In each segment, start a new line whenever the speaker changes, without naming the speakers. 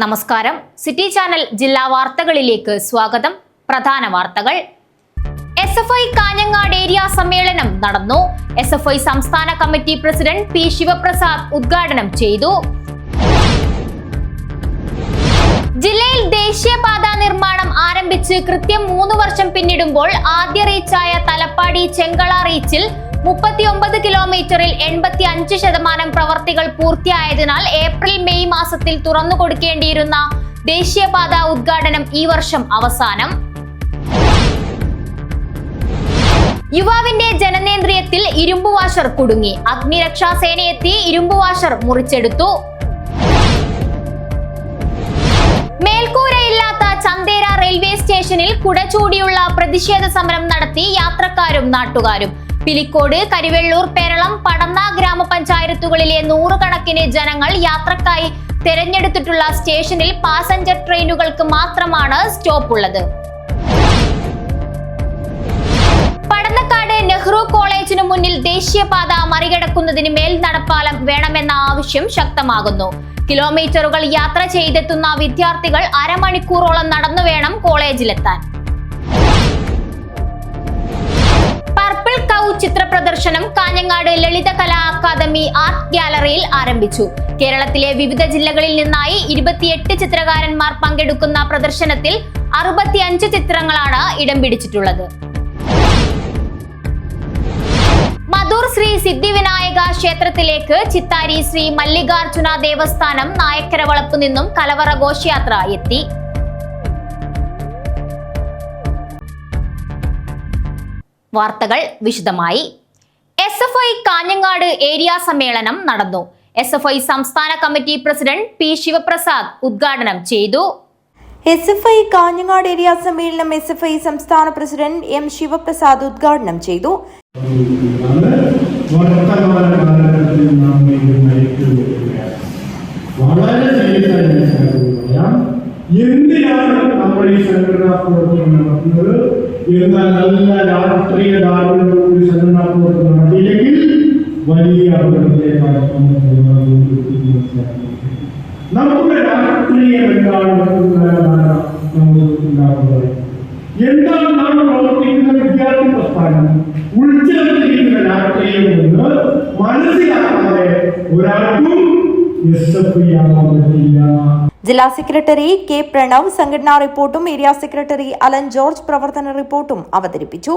നമസ്കാരം. City channel ജില്ലാ വാർത്തകളിലേക്ക് സ്വാഗതം. പ്രധാന വാർത്തകൾ. SFI കാഞ്ഞങ്ങാട് ഏരിയ സമ്മേളനം നടന്നു. SFI സംസ്ഥാന കമ്മിറ്റി പ്രസിഡന്റ് പി ശിവപ്രസാദ് ഉദ്ഘാടനം ചെയ്തു. ജില്ലയിൽ ദേശീയപാത നിർമ്മാണം ആരംഭിച്ച് കൃത്യം 3 വർഷം പിന്നിടുമ്പോൾ ആദ്യ റീച്ചായ തലപ്പാടി ചെങ്കള റീച്ചിൽ 39 കിലോമീറ്ററിൽ 85% പ്രവർത്തികൾ പൂർത്തിയായതിനാൽ ഏപ്രിൽ മെയ് മാസത്തിൽ തുറന്നു കൊടുക്കേണ്ടിയിരുന്ന ദേശീയപാത ഉദ്ഘാടനം ഈ വർഷം അവസാനം. യുവാവിന്റെ ജനനേന്ദ്രിയത്തിൽ ഇരുമ്പ് വാഷർ കുടുങ്ങി. അഗ്നിരക്ഷാസേനയെത്തി ഇരുമ്പ് വാഷർ മുറിച്ചെടുത്തു. മേൽക്കൂരയില്ലാത്ത ചന്തേര റെയിൽവേ സ്റ്റേഷനിൽ കുടചൂടിയുള്ള പ്രതിഷേധ സമരം നടത്തി യാത്രക്കാരും നാട്ടുകാരും. പിലിക്കോട്, കരിവെള്ളൂർ, പെരളം, പടന്ന ഗ്രാമപഞ്ചായത്തുകളിലെ 100 കണക്കിന് ജനങ്ങൾ യാത്രക്കായി തെരഞ്ഞെടുത്തിട്ടുള്ള സ്റ്റേഷനിൽ പാസഞ്ചർ ട്രെയിനുകൾക്ക് മാത്രമാണ് സ്റ്റോപ്പ് ഉള്ളത്. പടന്നക്കാട് നെഹ്റു കോളേജിനു മുന്നിൽ ദേശീയപാത മറികടക്കുന്നതിന് മേൽനടപ്പാലം വേണമെന്ന ആവശ്യം ശക്തമാകുന്നു. കിലോമീറ്ററുകൾ യാത്ര ചെയ്തെത്തുന്ന വിദ്യാർത്ഥികൾ അരമണിക്കൂറോളം നടന്നു വേണം കോളേജിലെത്താൻ. പർപ്പിൾ കൗ ചിത്ര പ്രദർശനം കാഞ്ഞങ്ങാട് ലളിതകലാ അക്കാദമി ആർട്ട് ഗ്യാലറിയിൽ ആരംഭിച്ചു. കേരളത്തിലെ വിവിധ ജില്ലകളിൽ നിന്നായി 28 ചിത്രകാരന്മാർ പങ്കെടുക്കുന്ന പ്രദർശനത്തിൽ 65 ചിത്രങ്ങളാണ് ഇടം പിടിച്ചിട്ടുള്ളത്. മധൂർ ശ്രീ സിദ്ധിവിനായക ക്ഷേത്രത്തിലേക്ക് ചിത്താരി ശ്രീ മല്ലികാർജുന ദേവസ്ഥാനം നായക്കര വളപ്പു നിന്നും കലവറ ഘോഷയാത്ര എത്തി. വാർത്തകൾ വിശദമായി. SFI കാഞ്ഞങ്ങാട് ഏരിയ സമ്മേളനം നടന്നു. SFI സംസ്ഥാന കമ്മിറ്റി പ്രസിഡന്റ് പി ശിവപ്രസാദ് ഉദ്ഘാടനം ചെയ്തു.
SFI കാഞ്ഞങ്ങാട് ഏരിയ സമ്മേളനം SFI സംസ്ഥാന പ്രസിഡന്റ് എം ശിവപ്രസാദ് ഉദ്ഘാടനം ചെയ്തു.
എന്തിനാണ് നമ്മൾ ഈ സംഘടനാ പ്രവർത്തനം നടത്തുന്നത്? എന്നാൽ നല്ല രാഷ്ട്രീയ ധാരണയോടുകൂടി സംഘടനാ പ്രവർത്തനം നടത്തിയില്ലെങ്കിൽ വലിയ അപകടത്തിലേക്കാണ് നമ്മുടെ രാഷ്ട്രീയം നമുക്കുണ്ടാകുന്നത്. എന്താണ് നാം പ്രവർത്തിക്കുന്ന വിദ്യാർത്ഥി പ്രസ്ഥാനം ഉൾച്ചേർത്തിരിക്കുന്ന രാഷ്ട്രീയം എന്ന് മനസ്സിലാക്കാതെ ഒരാൾക്കും SFI ആകാൻ പറ്റില്ല.
ജില്ലാ സെക്രട്ടറി കെ പ്രണവ് സംഘടനാ റിപ്പോർട്ടും ഏരിയ സെക്രട്ടറി അലൻ ജോർജ് പ്രവർത്തന റിപ്പോർട്ടും അവതരിപ്പിച്ചു.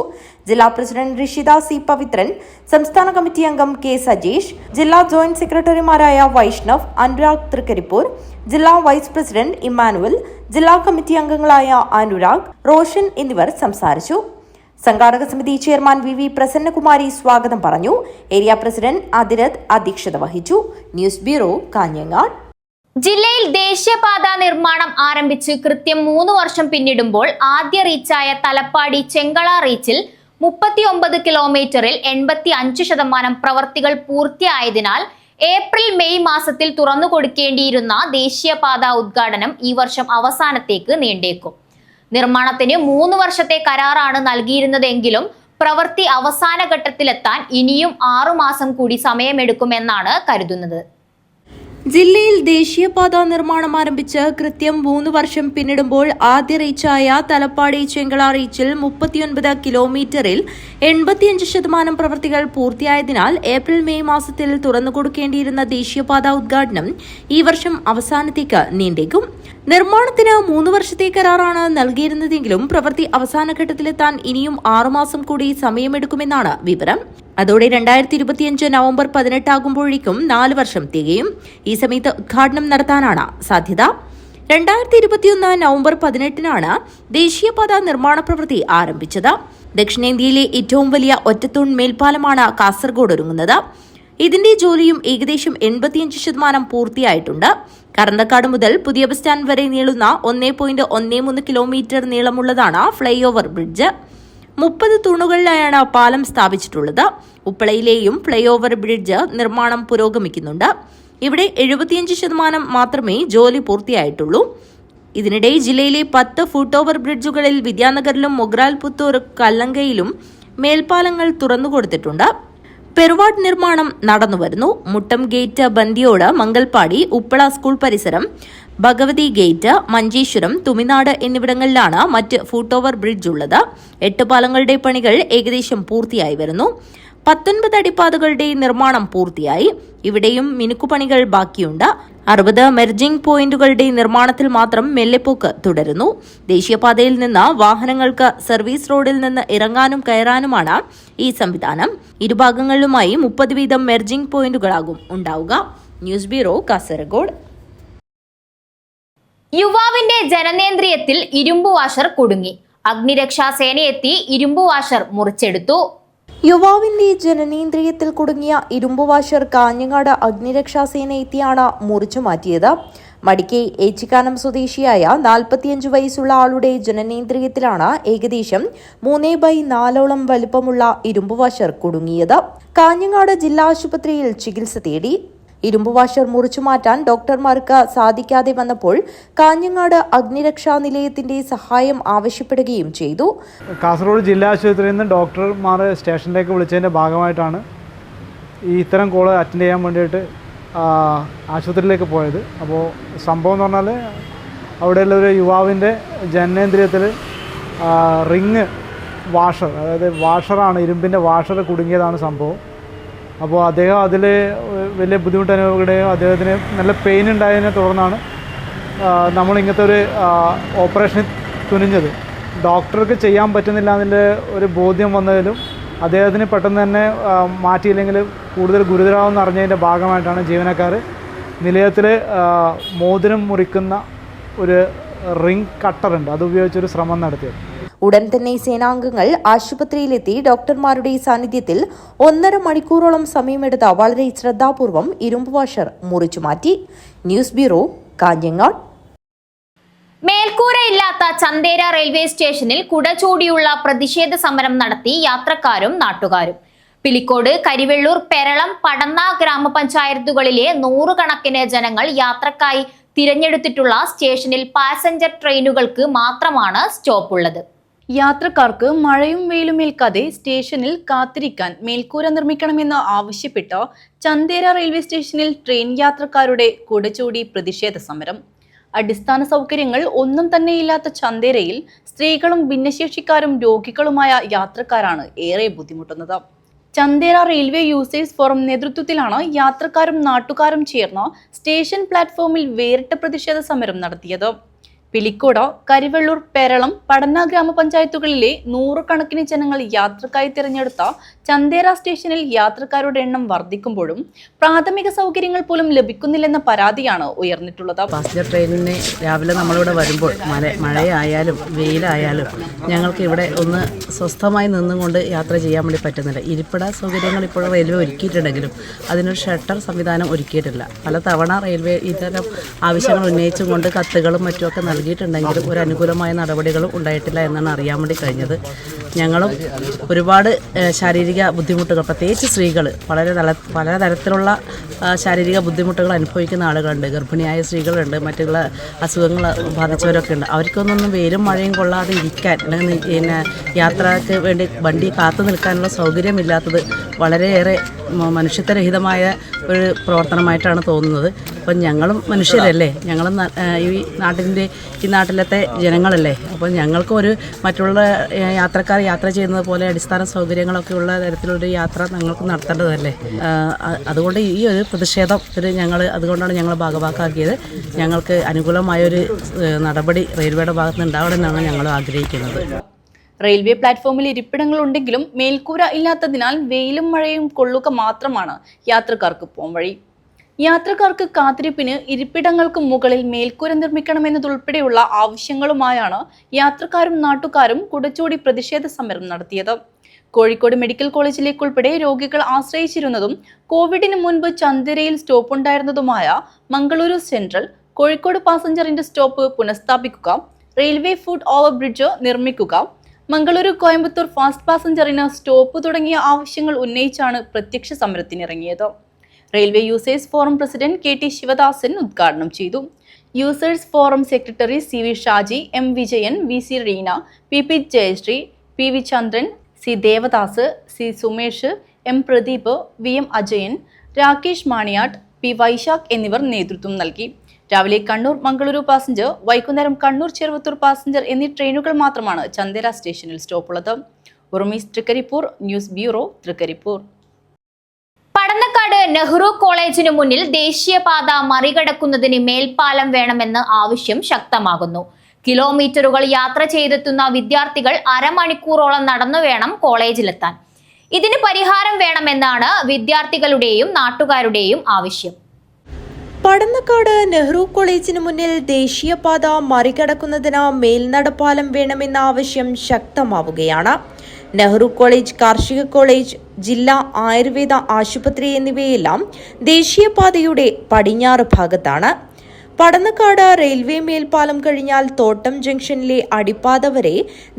ജില്ലാ പ്രസിഡന്റ് ഋഷിത സി പവിത്രൻ, സംസ്ഥാന കമ്മിറ്റി അംഗം കെ സജീഷ്, ജില്ലാ ജോയിന്റ് സെക്രട്ടറിമാരായ വൈഷ്ണവ്, അനുരാഗ് തൃക്കരിപ്പൂർ, ജില്ലാ വൈസ് പ്രസിഡന്റ് ഇമ്മാനുവൽ, ജില്ലാ കമ്മിറ്റി അംഗങ്ങളായ അനുരാഗ്, റോഷൻ എന്നിവർ സംസാരിച്ചു. സംഘാടക സമിതി ചെയർമാൻ VV പ്രസന്നകുമാരി സ്വാഗതം പറഞ്ഞു. ഏരിയ പ്രസിഡന്റ് അതിരത് അധ്യക്ഷത വഹിച്ചു. News bureau, Kanhangad.
ജില്ലയിൽ ദേശീയപാത നിർമ്മാണം ആരംഭിച്ച് കൃത്യം 3 വർഷം പിന്നിടുമ്പോൾ ആദ്യ റീച്ചായ തലപ്പാടി ചെങ്കള റീച്ചിൽ 39 കിലോമീറ്ററിൽ 85% പ്രവർത്തികൾ പൂർത്തിയായതിനാൽ ഏപ്രിൽ മെയ് മാസത്തിൽ തുറന്നു കൊടുക്കേണ്ടിയിരുന്ന ദേശീയപാത ഉദ്ഘാടനം ഈ വർഷം അവസാനത്തേക്ക് നീണ്ടേക്കും. നിർമ്മാണത്തിന് 3 വർഷത്തെ കരാറാണ് നൽകിയിരുന്നതെങ്കിലും പ്രവൃത്തി അവസാന ഘട്ടത്തിലെത്താൻ ഇനിയും 6 മാസം കൂടി സമയമെടുക്കുമെന്നാണ് കരുതുന്നത്.
ജില്ലയിൽ ദേശീയപാത നിർമ്മാണം ആരംഭിച്ച് കൃത്യം 3 വർഷം പിന്നിടുമ്പോൾ ആദ്യ റീച്ചായ തലപ്പാടി ചെങ്കള റീച്ചിൽ 39 കിലോമീറ്ററിൽ 85% പ്രവൃത്തികൾ പൂർത്തിയായതിനാൽ ഏപ്രിൽ മെയ് മാസത്തിൽ തുറന്നു കൊടുക്കേണ്ടിയിരുന്ന ദേശീയപാത ഉദ്ഘാടനം ഈ വർഷം അവസാനത്തേക്ക് നീണ്ടേക്കും. നിർമ്മാണത്തിന് 3 വർഷത്തെ കരാറാണ് നൽകിയിരുന്നതെങ്കിലും പ്രവൃത്തി അവസാന ഘട്ടത്തിലെത്താൻ ഇനിയും 6 മാസം കൂടി സമയമെടുക്കുമെന്നാണ് വിവരം. അതോടെ 2025 നവംബർ 18 ആകുമ്പോഴേക്കും 4 വർഷം തികയും. ഈ സമയത്ത് ഉദ്ഘാടനം നടത്താനാണ് സാധ്യത. 2021 നവംബർ 18-നാണ് ദേശീയപാത നിർമ്മാണ പ്രവൃത്തി ആരംഭിച്ചത്. ദക്ഷിണേന്ത്യയിലെ ഏറ്റവും വലിയ ഒറ്റത്തൂൺ മേൽപ്പാലമാണ് കാസർഗോഡ് ഒരുങ്ങുന്നത്. ഇതിന്റെ ജോലിയും ഏകദേശം 85% പൂർത്തിയായിട്ടുണ്ട്. കറന്തക്കാട് മുതൽ പുതിയ ബസ് സ്റ്റാൻഡ് വരെ നീളുന്ന 1.13 കിലോമീറ്റർ നീളമുള്ളതാണ് ഫ്ലൈ ഓവർ ബ്രിഡ്ജ്. 30 തൂണുകളിലായാണ് പാലം സ്ഥാപിച്ചിട്ടുള്ളത്. ഉപ്പളയിലെയും ഫ്ലൈ ഓവർ ബ്രിഡ്ജ് നിർമ്മാണം പുരോഗമിക്കുന്നുണ്ട്. ഇവിടെ 75% മാത്രമേ ജോലി പൂർത്തിയായിട്ടുള്ളൂ. ഇതിനിടെ ജില്ലയിലെ 10 ഫുട് ഓവർ ബ്രിഡ്ജുകളിൽ വിദ്യാനഗറിലും മൊഗ്രാൽ പുത്തൂർ കല്ലങ്കയിലും മേൽപ്പാലങ്ങൾ തുറന്നുകൊടുത്തിട്ടുണ്ട്. പെരുവാട് നിർമ്മാണം നടന്നുവരുന്നു. മുട്ടം ഗേറ്റ്, ബന്ദിയോട്, മംഗൽപാടി, ഉപ്പള സ്കൂൾ പരിസരം, ഭഗവതി ഗേറ്റ്, മഞ്ചേശ്വരം, തുമിനാട് എന്നിവിടങ്ങളിലാണ് മറ്റ് ഫുട് ഓവർ ബ്രിഡ്ജ് ഉള്ളത്. 8 പാലങ്ങളുടെ പണികൾ ഏകദേശം പൂർത്തിയായി വരുന്നു. 19 അടിപ്പാതകളുടെ നിർമ്മാണം പൂർത്തിയായി. ഇവിടെയും മിനുക്കുപണികൾ ബാക്കിയുണ്ട്. 60 മെർജിംഗ് പോയിന്റുകളുടെ നിർമ്മാണത്തിൽ മാത്രം മെല്ലെപ്പോക്ക് തുടരുന്നു. ദേശീയപാതയിൽ നിന്ന് വാഹനങ്ങൾക്ക് സർവീസ് റോഡിൽ നിന്ന് ഇറങ്ങാനും കയറാനുമാണ് ഈ സംവിധാനം. ഇരുഭാഗങ്ങളിലുമായി 30 വീതം മെർജിംഗ് പോയിന്റുകളാകും ഉണ്ടാവുക. News bureau, Kasaragod.
യുവാവിന്റെ ജനനേന്ദ്രിയത്തിൽ ഇരുമ്പ് വാഷർ കുടുങ്ങി. അഗ്നിരക്ഷാസേനയെത്തി ഇരുമ്പ് വാഷർ മുറിച്ചെടുത്തു.
യുവാവിന്റെ ജനനേന്ദ്രിയത്തിൽ കുടുങ്ങിയ ഇരുമ്പ് വാഷർ കാഞ്ഞങ്ങാട് അഗ്നിരക്ഷാസേന എത്തിയാണ് മുറിച്ചു മാറ്റിയത്. മടിക്കൈ ഏച്ചിക്കാനം സ്വദേശിയായ 45 വയസ്സുള്ള ആളുടെ ജനനേന്ദ്രിയത്തിലാണ് ഏകദേശം 3/4 വലുപ്പമുള്ള ഇരുമ്പ് വാഷർ കുടുങ്ങിയത്. കാഞ്ഞങ്ങാട് ജില്ലാ ആശുപത്രിയിൽ ചികിത്സ തേടി. ഇരുമ്പ് വാഷർ മുറിച്ചു മാറ്റാൻ ഡോക്ടർമാർക്ക് സാധിക്കാതെ വന്നപ്പോൾ കാഞ്ഞങ്ങാട് അഗ്നിരക്ഷാ നിലയത്തിന്റെ സഹായം ആവശ്യപ്പെടുകയും ചെയ്തു.
കാസർഗോഡ് ജില്ലാ ആശുപത്രിയിൽ നിന്ന് ഡോക്ടർമാർ സ്റ്റേഷനിലേക്ക് വിളിച്ചതിൻ്റെ ഭാഗമായിട്ടാണ് ഇത്തരം കോള് അറ്റൻഡ് ചെയ്യാൻ വേണ്ടിയിട്ട് ആശുപത്രിയിലേക്ക് പോയത്. അപ്പോൾ സംഭവം എന്ന് പറഞ്ഞാൽ അവിടെയുള്ളൊരു യുവാവിൻ്റെ ജനനേന്ദ്രിയത്തിൽ റിങ് വാഷർ, അതായത് വാഷറാണ്, ഇരുമ്പിൻ്റെ വാഷർ കുടുങ്ങിയതാണ് സംഭവം. അപ്പോൾ അദ്ദേഹം അതിൽ വലിയ ബുദ്ധിമുട്ട് അനുഭവപ്പെടുകയും അദ്ദേഹത്തിന് നല്ല പെയിൻ ഉണ്ടായതിനെ തുടർന്നാണ് നമ്മളിങ്ങനത്തെ ഒരു ഓപ്പറേഷന് തുനിഞ്ഞത്. ഡോക്ടർക്ക് ചെയ്യാൻ പറ്റുന്നില്ല എന്നതിൻ്റെ ഒരു ബോധ്യം വന്നതിലും അദ്ദേഹത്തിന് പെട്ടെന്ന് തന്നെ മാറ്റിയില്ലെങ്കിൽ കൂടുതൽ ഗുരുതരാവെന്ന് അറിഞ്ഞതിൻ്റെ ഭാഗമായിട്ടാണ് ജീവനക്കാർ നിലയത്തിൽ മോതിരം മുറിക്കുന്ന ഒരു റിംഗ് കട്ടറുണ്ട്, അതുപയോഗിച്ചൊരു ശ്രമം നടത്തിയത്.
ഉടൻ തന്നെ സേനാംഗങ്ങൾ ആശുപത്രിയിലെത്തി ഡോക്ടർമാരുടെ സാന്നിധ്യത്തിൽ 1.5 മണിക്കൂറോളം സമയമെടുത്ത വളരെ ശ്രദ്ധാപൂർവം ഇരുമ്പ് വാഷർ മുറിച്ചു മാറ്റി. News bureau, Kanhangad.
മേൽക്കൂരയില്ലാത്ത ചന്തേര റെയിൽവേ സ്റ്റേഷനിൽ കുടചൂടിയുള്ള പ്രതിഷേധ സമരം നടത്തി യാത്രക്കാരും നാട്ടുകാരും. പിലിക്കോട്, കരിവെള്ളൂർ, പെരളം, പടന്ന ഗ്രാമപഞ്ചായത്തുകളിലെ 100 കണക്കിന് ജനങ്ങൾ യാത്രക്കായി തിരഞ്ഞെടുത്തിട്ടുള്ള സ്റ്റേഷനിൽ പാസഞ്ചർ ട്രെയിനുകൾക്ക് മാത്രമാണ് സ്റ്റോപ്പുള്ളത്.
യാത്രക്കാർക്ക് മഴയും വെയിലും ഏൽക്കാതെ സ്റ്റേഷനിൽ കാത്തിരിക്കാൻ മേൽക്കൂര നിർമ്മിക്കണമെന്ന് ആവശ്യപ്പെട്ട് ചന്തേര റെയിൽവേ സ്റ്റേഷനിൽ ട്രെയിൻ യാത്രക്കാരുടെ കുടചൂടി പ്രതിഷേധ സമരം. അടിസ്ഥാന സൗകര്യങ്ങൾ ഒന്നും തന്നെയില്ലാത്ത ചന്തേരയിൽ സ്ത്രീകളും ഭിന്നശേഷിക്കാരും രോഗികളുമായ യാത്രക്കാരാണ് ഏറെ ബുദ്ധിമുട്ടുന്നത്. ചന്തേര റെയിൽവേ യൂസേഴ്സ് ഫോറം നേതൃത്വത്തിലാണ് യാത്രക്കാരും നാട്ടുകാരും ചേർന്ന് സ്റ്റേഷൻ പ്ലാറ്റ്ഫോമിൽ വേറിട്ട പ്രതിഷേധ സമരം നടത്തിയത്. പിലിക്കോട്, കരിവെള്ളൂർ, പെരളം, പടന്ന ഗ്രാമപഞ്ചായത്തുകളിലെ 100 കണക്കിന് ജനങ്ങൾ യാത്രക്കായി തിരഞ്ഞെടുത്ത ചന്തേര സ്റ്റേഷനിൽ യാത്രക്കാരുടെ എണ്ണം വർദ്ധിക്കുമ്പോഴും പ്രാഥമിക സൗകര്യങ്ങൾ പോലും ലഭിക്കുന്നില്ലെന്ന പരാതിയാണ് ഉയർന്നിട്ടുള്ളത്.
പാസഞ്ചർ ട്രെയിനിന് രാവിലെ നമ്മളിവിടെ വരുമ്പോൾ മഴയായാലും വെയിലായാലും ഞങ്ങൾക്ക് ഇവിടെ ഒന്ന് സ്വസ്ഥമായി നിന്നുകൊണ്ട് യാത്ര ചെയ്യാൻ വേണ്ടി പറ്റുന്നില്ല. ഇരിപ്പിട സൗകര്യങ്ങൾ ഇപ്പോൾ റെയിൽവേ ഒരുക്കിയിട്ടുണ്ടെങ്കിലും അതിനൊരു ഷട്ടർ സംവിധാനം ഒരുക്കിയിട്ടില്ല. പലതവണ റെയിൽവേ ഇത്തരം ആവശ്യങ്ങൾ ഉന്നയിച്ചുകൊണ്ട് കത്തുകളും മറ്റുമൊക്കെ നൽകിയിട്ടുണ്ടെങ്കിലും ഒരു അനുകൂലമായ നടപടികളും ഉണ്ടായിട്ടില്ല എന്നാണ് അറിയാൻ വേണ്ടി കഴിഞ്ഞത്. ഞങ്ങളും ഒരുപാട് ശാരീരിക ബുദ്ധിമുട്ടുകൾ, പ്രത്യേകിച്ച് സ്ത്രീകൾ പലതരത്തിലുള്ള ശാരീരിക ബുദ്ധിമുട്ടുകൾ അനുഭവിക്കുന്ന ആളുകളുണ്ട്. ഗർഭിണിയായ സ്ത്രീകളുണ്ട്, മറ്റുള്ള അസുഖങ്ങൾ ബാധിച്ചവരൊക്കെ ഉണ്ട്. അവർക്കൊന്നും വെയിലും മഴയും കൊള്ളാതെ ഇരിക്കാൻ അല്ലെങ്കിൽ പിന്നെ യാത്രയ്ക്ക് വേണ്ടി വണ്ടി കാത്തു നിൽക്കാനുള്ള സൗകര്യമില്ലാത്തത് വളരെയേറെ മനുഷ്യത്വരഹിതമായ ഒരു പ്രവർത്തനമായിട്ടാണ് തോന്നുന്നത്. അപ്പം ഞങ്ങളും മനുഷ്യരല്ലേ, ഞങ്ങളും ഈ നാട്ടിലത്തെ ജനങ്ങളല്ലേ. അപ്പോൾ ഞങ്ങൾക്ക് ഒരു മറ്റുള്ള യാത്രക്കാർ യാത്ര ചെയ്യുന്നത് പോലെ അടിസ്ഥാന സൗകര്യങ്ങളൊക്കെ ഉള്ള തരത്തിലൊരു യാത്ര ഞങ്ങൾക്ക് നടത്തേണ്ടതല്ലേ. അതുകൊണ്ട് ഈ ഒരു പ്രതിഷേധത്തിൽ അതുകൊണ്ടാണ് ഞങ്ങൾ ഭാഗവാക്കാക്കിയത്. ഞങ്ങൾക്ക് അനുകൂലമായൊരു നടപടി റെയിൽവേയുടെ ഭാഗത്ത് ഉണ്ടാവണമെന്നാണ് ഞങ്ങൾ ആഗ്രഹിക്കുന്നത്.
റെയിൽവേ പ്ലാറ്റ്ഫോമിൽ ഇരിപ്പിടങ്ങൾ ഉണ്ടെങ്കിലും മേൽക്കൂര ഇല്ലാത്തതിനാൽ വെയിലും മഴയും കൊള്ളുക മാത്രമാണ് യാത്രക്കാർക്ക് പോംവഴി. യാത്രക്കാർക്ക് കാത്തിരിപ്പിന് ഇരിപ്പിടങ്ങൾക്ക് മുകളിൽ മേൽക്കൂര നിർമ്മിക്കണമെന്നതുൾപ്പെടെയുള്ള ആവശ്യങ്ങളുമായാണ് യാത്രക്കാരും നാട്ടുകാരും കുടച്ചൂടി പ്രതിഷേധ സമരം നടത്തിയത്. കോഴിക്കോട് മെഡിക്കൽ കോളേജിലേക്കുൾപ്പെടെ രോഗികൾ ആശ്രയിച്ചിരുന്നതും കോവിഡിന് മുൻപ് ചന്തേരയിൽ സ്റ്റോപ്പുണ്ടായിരുന്നതുമായ മംഗളൂരു സെൻട്രൽ, കോഴിക്കോട് പാസഞ്ചറിന്റെ സ്റ്റോപ്പ് പുനഃസ്ഥാപിക്കുക, റെയിൽവേ ഫുട് ഓവർ ബ്രിഡ്ജ് നിർമ്മിക്കുക, മംഗളൂരു കോയമ്പത്തൂർ ഫാസ്റ്റ് പാസഞ്ചറിന് സ്റ്റോപ്പ് തുടങ്ങിയ ആവശ്യങ്ങൾ ഉന്നയിച്ചാണ് പ്രത്യക്ഷ സമരത്തിനിറങ്ങിയത്. Railway users forum president KT Sivadasan ഉദ്ഘാടനം ചെയ്തു. Users forum secretary CV Shaji, M Vijayan, VC Reena, PP Jayasree, PV Chandran, C Devadas, C Sumesh, M Pradeep, VM Ajayan, Rakesh Maniyatt, P Vaishakh എന്നിവർ നേതൃത്വം നൽകി. രാവിലെ കണ്ണൂർ മംഗളൂരു പാസഞ്ചർ, വൈകുന്നേരം കണ്ണൂർ ചെറുവത്തൂർ പാസഞ്ചർ എന്നീ ട്രെയിനുകൾ മാത്രമാണ് ചന്ദേര സ്റ്റേഷനിൽ സ്റ്റോപ്പുള്ളത്. ഉറുമീസ് തൃക്കരിപ്പൂർ, ന്യൂസ് ബ്യൂറോ, തൃക്കരിപ്പൂർ.
പടന്നക്കാട് നെഹ്റു കോളേജിനു മുന്നിൽ ദേശീയപാത മറികടക്കുന്നതിന് മേൽപ്പാലം വേണമെന്ന് ആവശ്യം ശക്തമാകുന്നു. കിലോമീറ്ററുകൾ യാത്ര ചെയ്തെത്തുന്ന വിദ്യാർത്ഥികൾ അരമണിക്കൂറോളം നടന്നു വേണം കോളേജിലെത്താൻ. ഇതിന് പരിഹാരം വേണമെന്നാണ് വിദ്യാർത്ഥികളുടെയും നാട്ടുകാരുടെയും ആവശ്യം.
പടന്നക്കാട് നെഹ്റു കോളേജിന് മുന്നിൽ ദേശീയപാത മറികടക്കുന്നതിന് മേൽനടപ്പാലം വേണമെന്ന ആവശ്യം ശക്തമാവുകയാണ്. നെഹ്റു കോളേജ്, കാർഷിക കോളേജ്, ജില്ലാ ആയുർവേദ ആശുപത്രി എന്നിവയെല്ലാം ദേശീയപാതയുടെ പടിഞ്ഞാറ് ഭാഗത്താണ്. പടന്നക്കാട് റെയിൽവേ മേൽപ്പാലം കഴിഞ്ഞാൽ തോട്ടം ജംഗ്ഷനിലെ അടിപ്പാത വരെ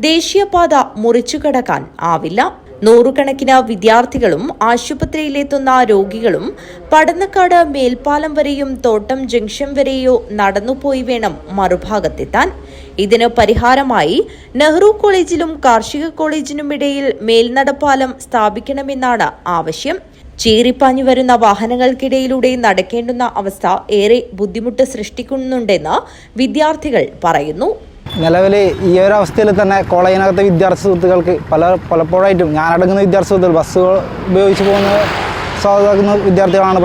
ദേശീയപാത മുറിച്ചു കടക്കാൻ ആവില്ല. നൂറുകണക്കിന് വിദ്യാർത്ഥികളും ആശുപത്രിയിലെത്തുന്ന രോഗികളും പടന്നക്കാട് മേൽപ്പാലം വരെയും തോട്ടം ജംഗ്ഷൻ വരെയോ നടന്നുപോയി വേണം മറുഭാഗത്തെത്താൻ. ഇതിന് പരിഹാരമായി നെഹ്റു കോളേജിലും കാർഷിക കോളേജിനുമിടയിൽ മേൽനടപ്പാലം സ്ഥാപിക്കണമെന്നാണ് ആവശ്യം. ചീറിപ്പാഞ്ഞു വരുന്ന വാഹനങ്ങൾക്കിടയിലൂടെ നടക്കേണ്ടുന്ന അവസ്ഥ ഏറെ ബുദ്ധിമുട്ട് സൃഷ്ടിക്കുന്നുണ്ടെന്ന് വിദ്യാർത്ഥികൾ പറയുന്നു.
നിലവിൽ ഈ ഒരു അവസ്ഥയിൽ തന്നെ കോളേജിനകത്തെ വിദ്യാർത്ഥി സുഹൃത്തുക്കൾക്ക് പലപ്പോഴായിട്ടും ഞാനടങ്ങുന്ന വിദ്യാർത്ഥി സുഹൃത്തുക്കൾ ബസ്സുകൾ ഉപയോഗിച്ച് പോകുന്ന വിദ്യാർത്ഥികളാണ്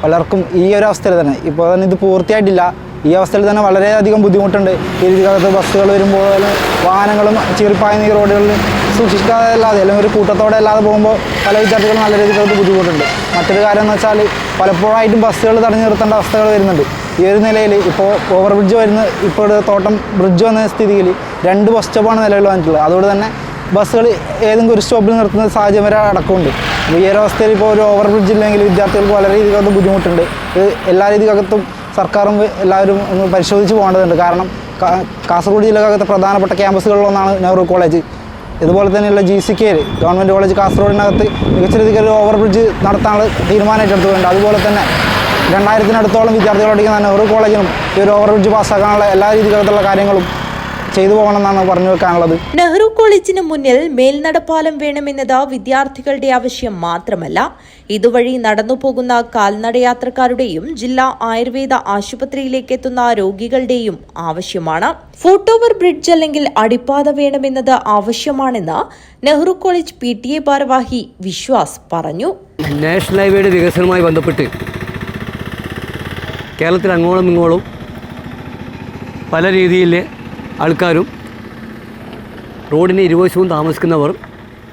പലർക്കും ഈ ഒരു അവസ്ഥയിൽ തന്നെ ഇപ്പോൾ തന്നെ ഇത് പൂർത്തിയായിട്ടില്ല. ഈ അവസ്ഥയിൽ തന്നെ വളരെയധികം ബുദ്ധിമുട്ടുണ്ട്. ഈ രീതിക്കകത്ത് ബസ്സുകൾ വരുമ്പോൾ വാഹനങ്ങളും ചീറിപ്പായുന്ന ഈ റോഡുകളിൽ സൂക്ഷിക്കാതെ അല്ലാതെ അല്ലെങ്കിൽ ഒരു കൂട്ടത്തോടെ അല്ലാതെ പോകുമ്പോൾ പല വിദ്യാർത്ഥികളും നല്ല രീതിക്കകത്ത് ബുദ്ധിമുട്ടുണ്ട്. മറ്റൊരു കാര്യം എന്ന് വെച്ചാൽ പലപ്പോഴായിട്ടും ബസ്സുകൾ തടഞ്ഞു നിർത്തേണ്ട അവസ്ഥകൾ വരുന്നുണ്ട്. ഈ ഒരു നിലയിൽ ഇപ്പോൾ ഓവർ ബ്രിഡ്ജ് ഇപ്പോൾ തോട്ടം ബ്രിഡ്ജ് വന്ന സ്ഥിതിയിൽ 2 ബസ് സ്റ്റോപ്പാണ് നിലവിൽ വന്നിട്ടുള്ളത്. അതുകൊണ്ട് തന്നെ ബസ്സുകൾ ഏതെങ്കിലും ഒരു സ്റ്റോപ്പിൽ നിർത്തുന്ന സാഹചര്യം വരെ അടക്കമുണ്ട്. അപ്പോൾ ഈ ഒരു അവസ്ഥയിൽ ഇപ്പോൾ ഒരു ഓവർ ബ്രിഡ്ജ് ഇല്ലെങ്കിൽ വിദ്യാർത്ഥികൾക്ക് വളരെ രീതിക്കകത്ത് ബുദ്ധിമുട്ടുണ്ട്. ഇത് എല്ലാ രീതിക്കകത്തും സർക്കാരും എല്ലാവരും ഒന്ന് പരിശോധിച്ച് പോകേണ്ടതുണ്ട്. കാരണം കാസർഗോഡ് ജില്ലക്കകത്തെ പ്രധാനപ്പെട്ട ക്യാമ്പസുകളിലൊന്നാണ് നെഹ്റു കോളേജ്. ഇതുപോലെ തന്നെയുള്ള GCK ഗവൺമെൻറ് കോളേജ് കാസർഗോഡിനകത്ത് മികച്ച രീതിക്ക് ഒരു ഓവർ ബ്രിഡ്ജ് നടത്താനുള്ള തീരുമാനം എടുത്തുകൊണ്ട് അതുപോലെ തന്നെ 2000-നടുത്തോളം വിദ്യാർത്ഥികൾ പഠിക്കുന്ന നെഹ്റു കോളേജിനും ഈ ഒരു ഓവർ ബ്രിഡ്ജ് പാസ്സാക്കാനുള്ള എല്ലാ രീതിക്കകത്തുള്ള കാര്യങ്ങളും ചെയ്തു പോകണമെന്നാണ് പറഞ്ഞു വെക്കാനുള്ളത്.
നെഹ്റു കോളേജിന് മുന്നിൽ മേൽനടപ്പാലം വേണമെന്നത് വിദ്യാർത്ഥികളുടെ ആവശ്യം മാത്രമല്ല, ഇതുവഴി നടന്നുപോകുന്ന കാൽനടയാത്രക്കാരുടെയും ജില്ലാ ആയുർവേദ ആശുപത്രിയിലേക്ക് എത്തുന്ന രോഗികളുടെയും ആവശ്യമാണ്. ഫുട് ഓവർ ബ്രിഡ്ജ് അല്ലെങ്കിൽ അടിപ്പാത വേണമെന്നത് ആവശ്യമാണെന്ന് നെഹ്റു കോളേജ് PTA ഭാരവാഹി വിശ്വാസ് പറഞ്ഞു.
നാഷണൽ ഹൈവേയുടെ വികസനവുമായി ബന്ധപ്പെട്ട് കേരളത്തിൽ അങ്ങോളം ഇങ്ങോളം പല രീതിയിലെ ആൾക്കാരും റോഡിന് ഇരുവശവും താമസിക്കുന്നവർ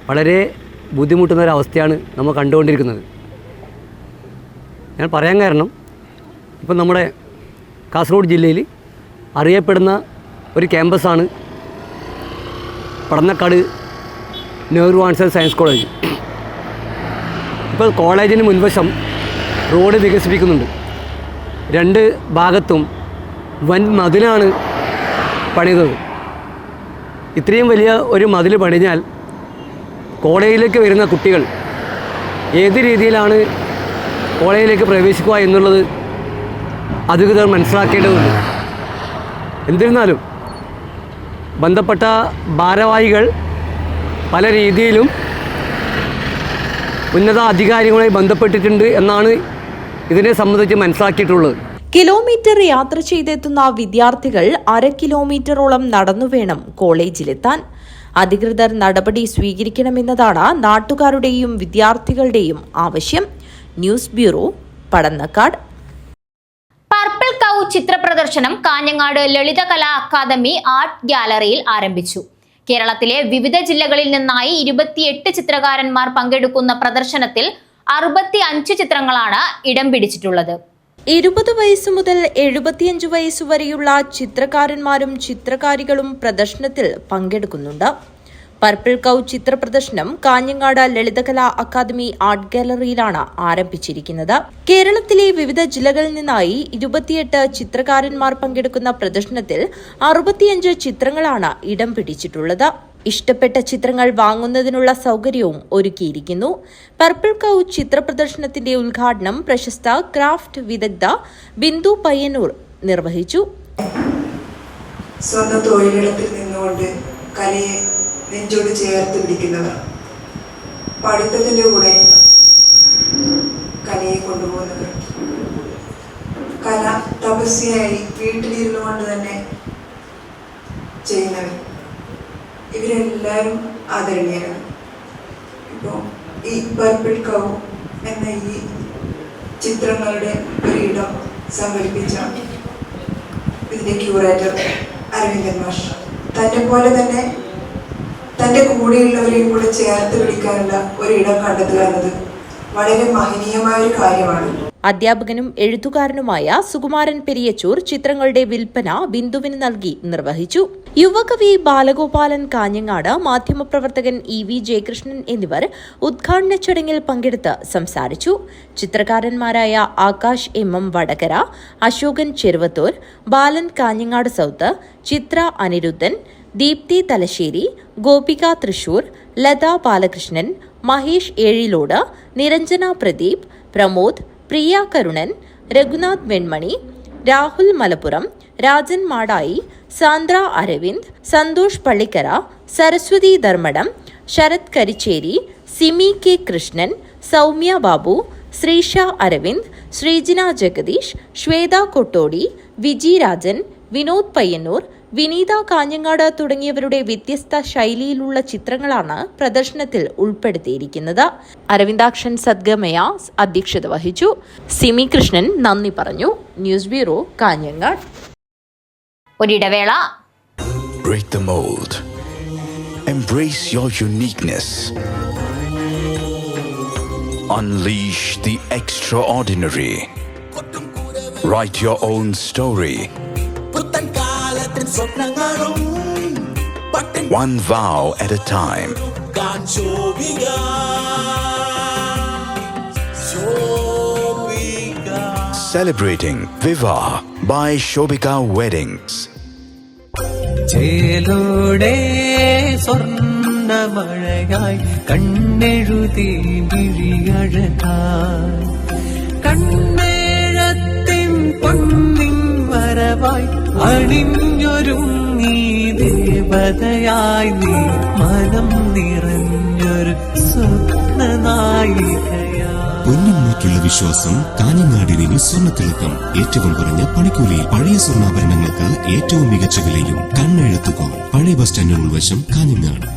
വളരെ ബുദ്ധിമുട്ടുന്ന ഒരവസ്ഥയാണ് നമ്മൾ കണ്ടുകൊണ്ടിരിക്കുന്നത്. ഞാൻ പറയാൻ കാരണം ഇപ്പം നമ്മുടെ കാസർഗോഡ് ജില്ലയിൽ അറിയപ്പെടുന്ന ഒരു ക്യാമ്പസാണ് Padannakkad Nehru arts and science college. ഇപ്പോൾ കോളേജിന് മുൻവശം റോഡ് വികസിപ്പിക്കുന്നുണ്ട്. 2 ഭാഗത്തും വൻ മതിലാണ് പണിതത്. ഇത്രയും വലിയ ഒരു മതിൽ പണിഞ്ഞാൽ കോളേജിലേക്ക് വരുന്ന കുട്ടികൾ ഏത് രീതിയിലാണ് കോളേജിലേക്ക് പ്രവേശിക്കുക എന്നുള്ളത് അധികൃതർ മനസ്സിലാക്കേണ്ടതുണ്ട്. എന്നിരുന്നാലും ബന്ധപ്പെട്ട ഭാരവാഹികൾ പല രീതിയിലും ഉന്നത അധികാരികളുമായി ബന്ധപ്പെട്ടിട്ടുണ്ട് എന്നാണ് ഇതിനെ സംബന്ധിച്ച് മനസ്സിലാക്കിയിട്ടുള്ളത്.
കിലോമീറ്റർ യാത്ര ചെയ്തെത്തുന്ന വിദ്യാർത്ഥികൾ 1/2 കിലോമീറ്ററോളം നടന്നു വേണം കോളേജിലെത്താൻ. അധികൃതർ നടപടി സ്വീകരിക്കണമെന്നതാണ് നാട്ടുകാരുടെയും വിദ്യാർത്ഥികളുടെയും ആവശ്യം. News bureau, Padannakkad.
പർപ്പിൾ കൗ ചിത്ര പ്രദർശനം കാഞ്ഞങ്ങാട് ലളിതകലാ അക്കാദമി ആർട്ട് ഗ്യാലറിയിൽ ആരംഭിച്ചു. കേരളത്തിലെ വിവിധ ജില്ലകളിൽ നിന്നായി 28 ചിത്രകാരന്മാർ പങ്കെടുക്കുന്ന പ്രദർശനത്തിൽ 65 ചിത്രങ്ങളാണ് ഇടം പിടിച്ചിട്ടുള്ളത്.
20 വയസ്സ് മുതൽ 75 വയസ്സ് വരെയുള്ള ചിത്രകാരന്മാരും ചിത്രകാരികളും പ്രദർശനത്തിൽ പങ്കെടുക്കുന്നുണ്ട്. പർപ്പിൾ കൗ ചിത്ര പ്രദർശനം കാഞ്ഞങ്ങാട് ലളിതകലാ അക്കാദമി ആർട്ട് ഗാലറിയിലാണ് ആരംഭിച്ചിരിക്കുന്നത്. കേരളത്തിലെ വിവിധ ജില്ലകളിൽ നിന്നായി 28 ചിത്രകാരന്മാർ പങ്കെടുക്കുന്ന പ്രദർശനത്തിൽ 65 ചിത്രങ്ങളാണ് ഇടം പിടിച്ചിട്ടുള്ളത്. ഇഷ്ടപ്പെട്ട ചിത്രങ്ങൾ വാങ്ങുന്നതിനുള്ള സൗകര്യവും ഒരുക്കിയിരിക്കുന്നു. പർപ്പിൾ കൗ ചിത്ര പ്രദർശനത്തിന്റെ ഉദ്ഘാടനം പ്രശസ്ത ക്രാഫ്റ്റ് വിദഗ്ധ ബിന്ദു പയ്യന്നൂർ നിർവഹിച്ചു.
സ്വന്തം തൊഴിലിടത്തിൽ നിന്നുകൊണ്ട് കലയെ നെഞ്ചോട് ചേർത്ത് പിടിക്കുന്നവർ, പഠിത്തത്തിന്റെ കൂടെ കലയെ കൊണ്ടുപോകുന്നവർ, കല തപസ്യയായി വീട്ടിലിരുന്നു കൊണ്ട് തന്നെ ചെയ്യുന്നവർ, ഇവരെല്ലാവരും ആദരണീയരാണ്. ഇപ്പോൾ ഈ പർപ്പിൾ കൗ എന്ന ഈ ചിത്രങ്ങളുടെ ഒരിടം സംഘടിപ്പിച്ച ഇതിൻ്റെ ക്യൂറേറ്റർ അരവിന്ദൻ മാഷ് തന്നെ പോലെ തന്നെ തൻ്റെ കൂടെയുള്ളവരെയും കൂടെ ചേർത്ത് പിടിക്കാനുള്ള ഒരിടം കണ്ടെത്തുക എന്നത് വളരെ മഹനീയമായ ഒരു കാര്യമാണ്.
അധ്യാപകനും എഴുത്തുകാരനുമായ സുകുമാരൻ പെരിയച്ചൂർ ചിത്രങ്ങളുടെ വിൽപ്പന ബിന്ദുവിന് നൽകി നിർവഹിച്ചു. യുവകവി ബാലഗോപാലൻ കാഞ്ഞങ്ങാട്, മാധ്യമപ്രവർത്തകൻ EV ജയകൃഷ്ണൻ എന്നിവർ ഉദ്ഘാടന ചടങ്ങിൽ പങ്കെടുത്ത് സംസാരിച്ചു. ചിത്രകാരന്മാരായ ആകാശ് MM വടകര, അശോകൻ ചെറുവത്തൂർ, ബാലൻ കാഞ്ഞങ്ങാട് സൗത്ത്, ചിത്ര അനിരുദ്ധൻ, ദീപ്തി തലശ്ശേരി, ഗോപിക തൃശൂർ, ലത ബാലകൃഷ്ണൻ, മഹേഷ് ഏഴിലോട്, നിരഞ്ജന പ്രദീപ്, പ്രമോദ്, പ്രിയ കരുണൻ, രഘുനാഥ് വെൺമണി, രാഹുൽ മലപ്പുറം, രാജൻ മാടായി, സാന്ദ്ര അരവിന്ദ്, സന്തോഷ് പള്ളിക്കര, സരസ്വതി ധർമ്മടം, ശരത് കരിച്ചേരി, സിമി K കൃഷ്ണൻ, സൗമ്യ ബാബു, ശ്രീഷ അരവിന്ദ്, ശ്രീജിന ജഗദീഷ്, ശ്വേത കൊട്ടോടി, വിജി രാജൻ, വിനോദ് പയ്യന്നൂർ, വിനീത കാഞ്ഞങ്ങാട് തുടങ്ങിയവരുടെ വ്യത്യസ്ത ശൈലിയിലുള്ള ചിത്രങ്ങളാണ് പ്രദർശനത്തിൽ ഉൾപ്പെടുത്തിയിരിക്കുന്നത്. അരവിന്ദാക്ഷൻ സദ്ഗമയ അധ്യക്ഷത വഹിച്ചു. സിമി കൃഷ്ണൻ നന്ദി പറഞ്ഞു. News bureau, Kanhangad.
ഒരിടവേള.
Break the mold. Embrace your uniqueness. Unleash the extraordinary. Write your own story. One vow at a time. Celebrating Viva by Shobika Weddings.
ചേലോടെ സ്വർണ്ണമഴയായി കണ്ണെഴുതി വിഴിയഴകായി കണ്ണേഴത്തിൻ പൊന്നിൻ വരവായി അണിഞ്ഞൊരുങ്ങി ദേവതയായി നീ മനം നിറഞ്ഞൊരു സ്വപ്നനായികയായി.
പൊന്നിന്മേറ്റുള്ള വിശ്വാസം കാഞ്ഞങ്ങാടിന് സ്വർണ്ണത്തിളക്കം. ഏറ്റവും കുറഞ്ഞ പണിക്കൂലിയിൽ പഴയ സ്വർണ്ണാഭരണങ്ങൾക്ക് ഏറ്റവും മികച്ച വിലയും. കണ്ണെഴുത്തുകോൺ, പഴയ ബസ് സ്റ്റാൻഡിന് ഉൾവശം, കാഞ്ഞങ്ങാട്.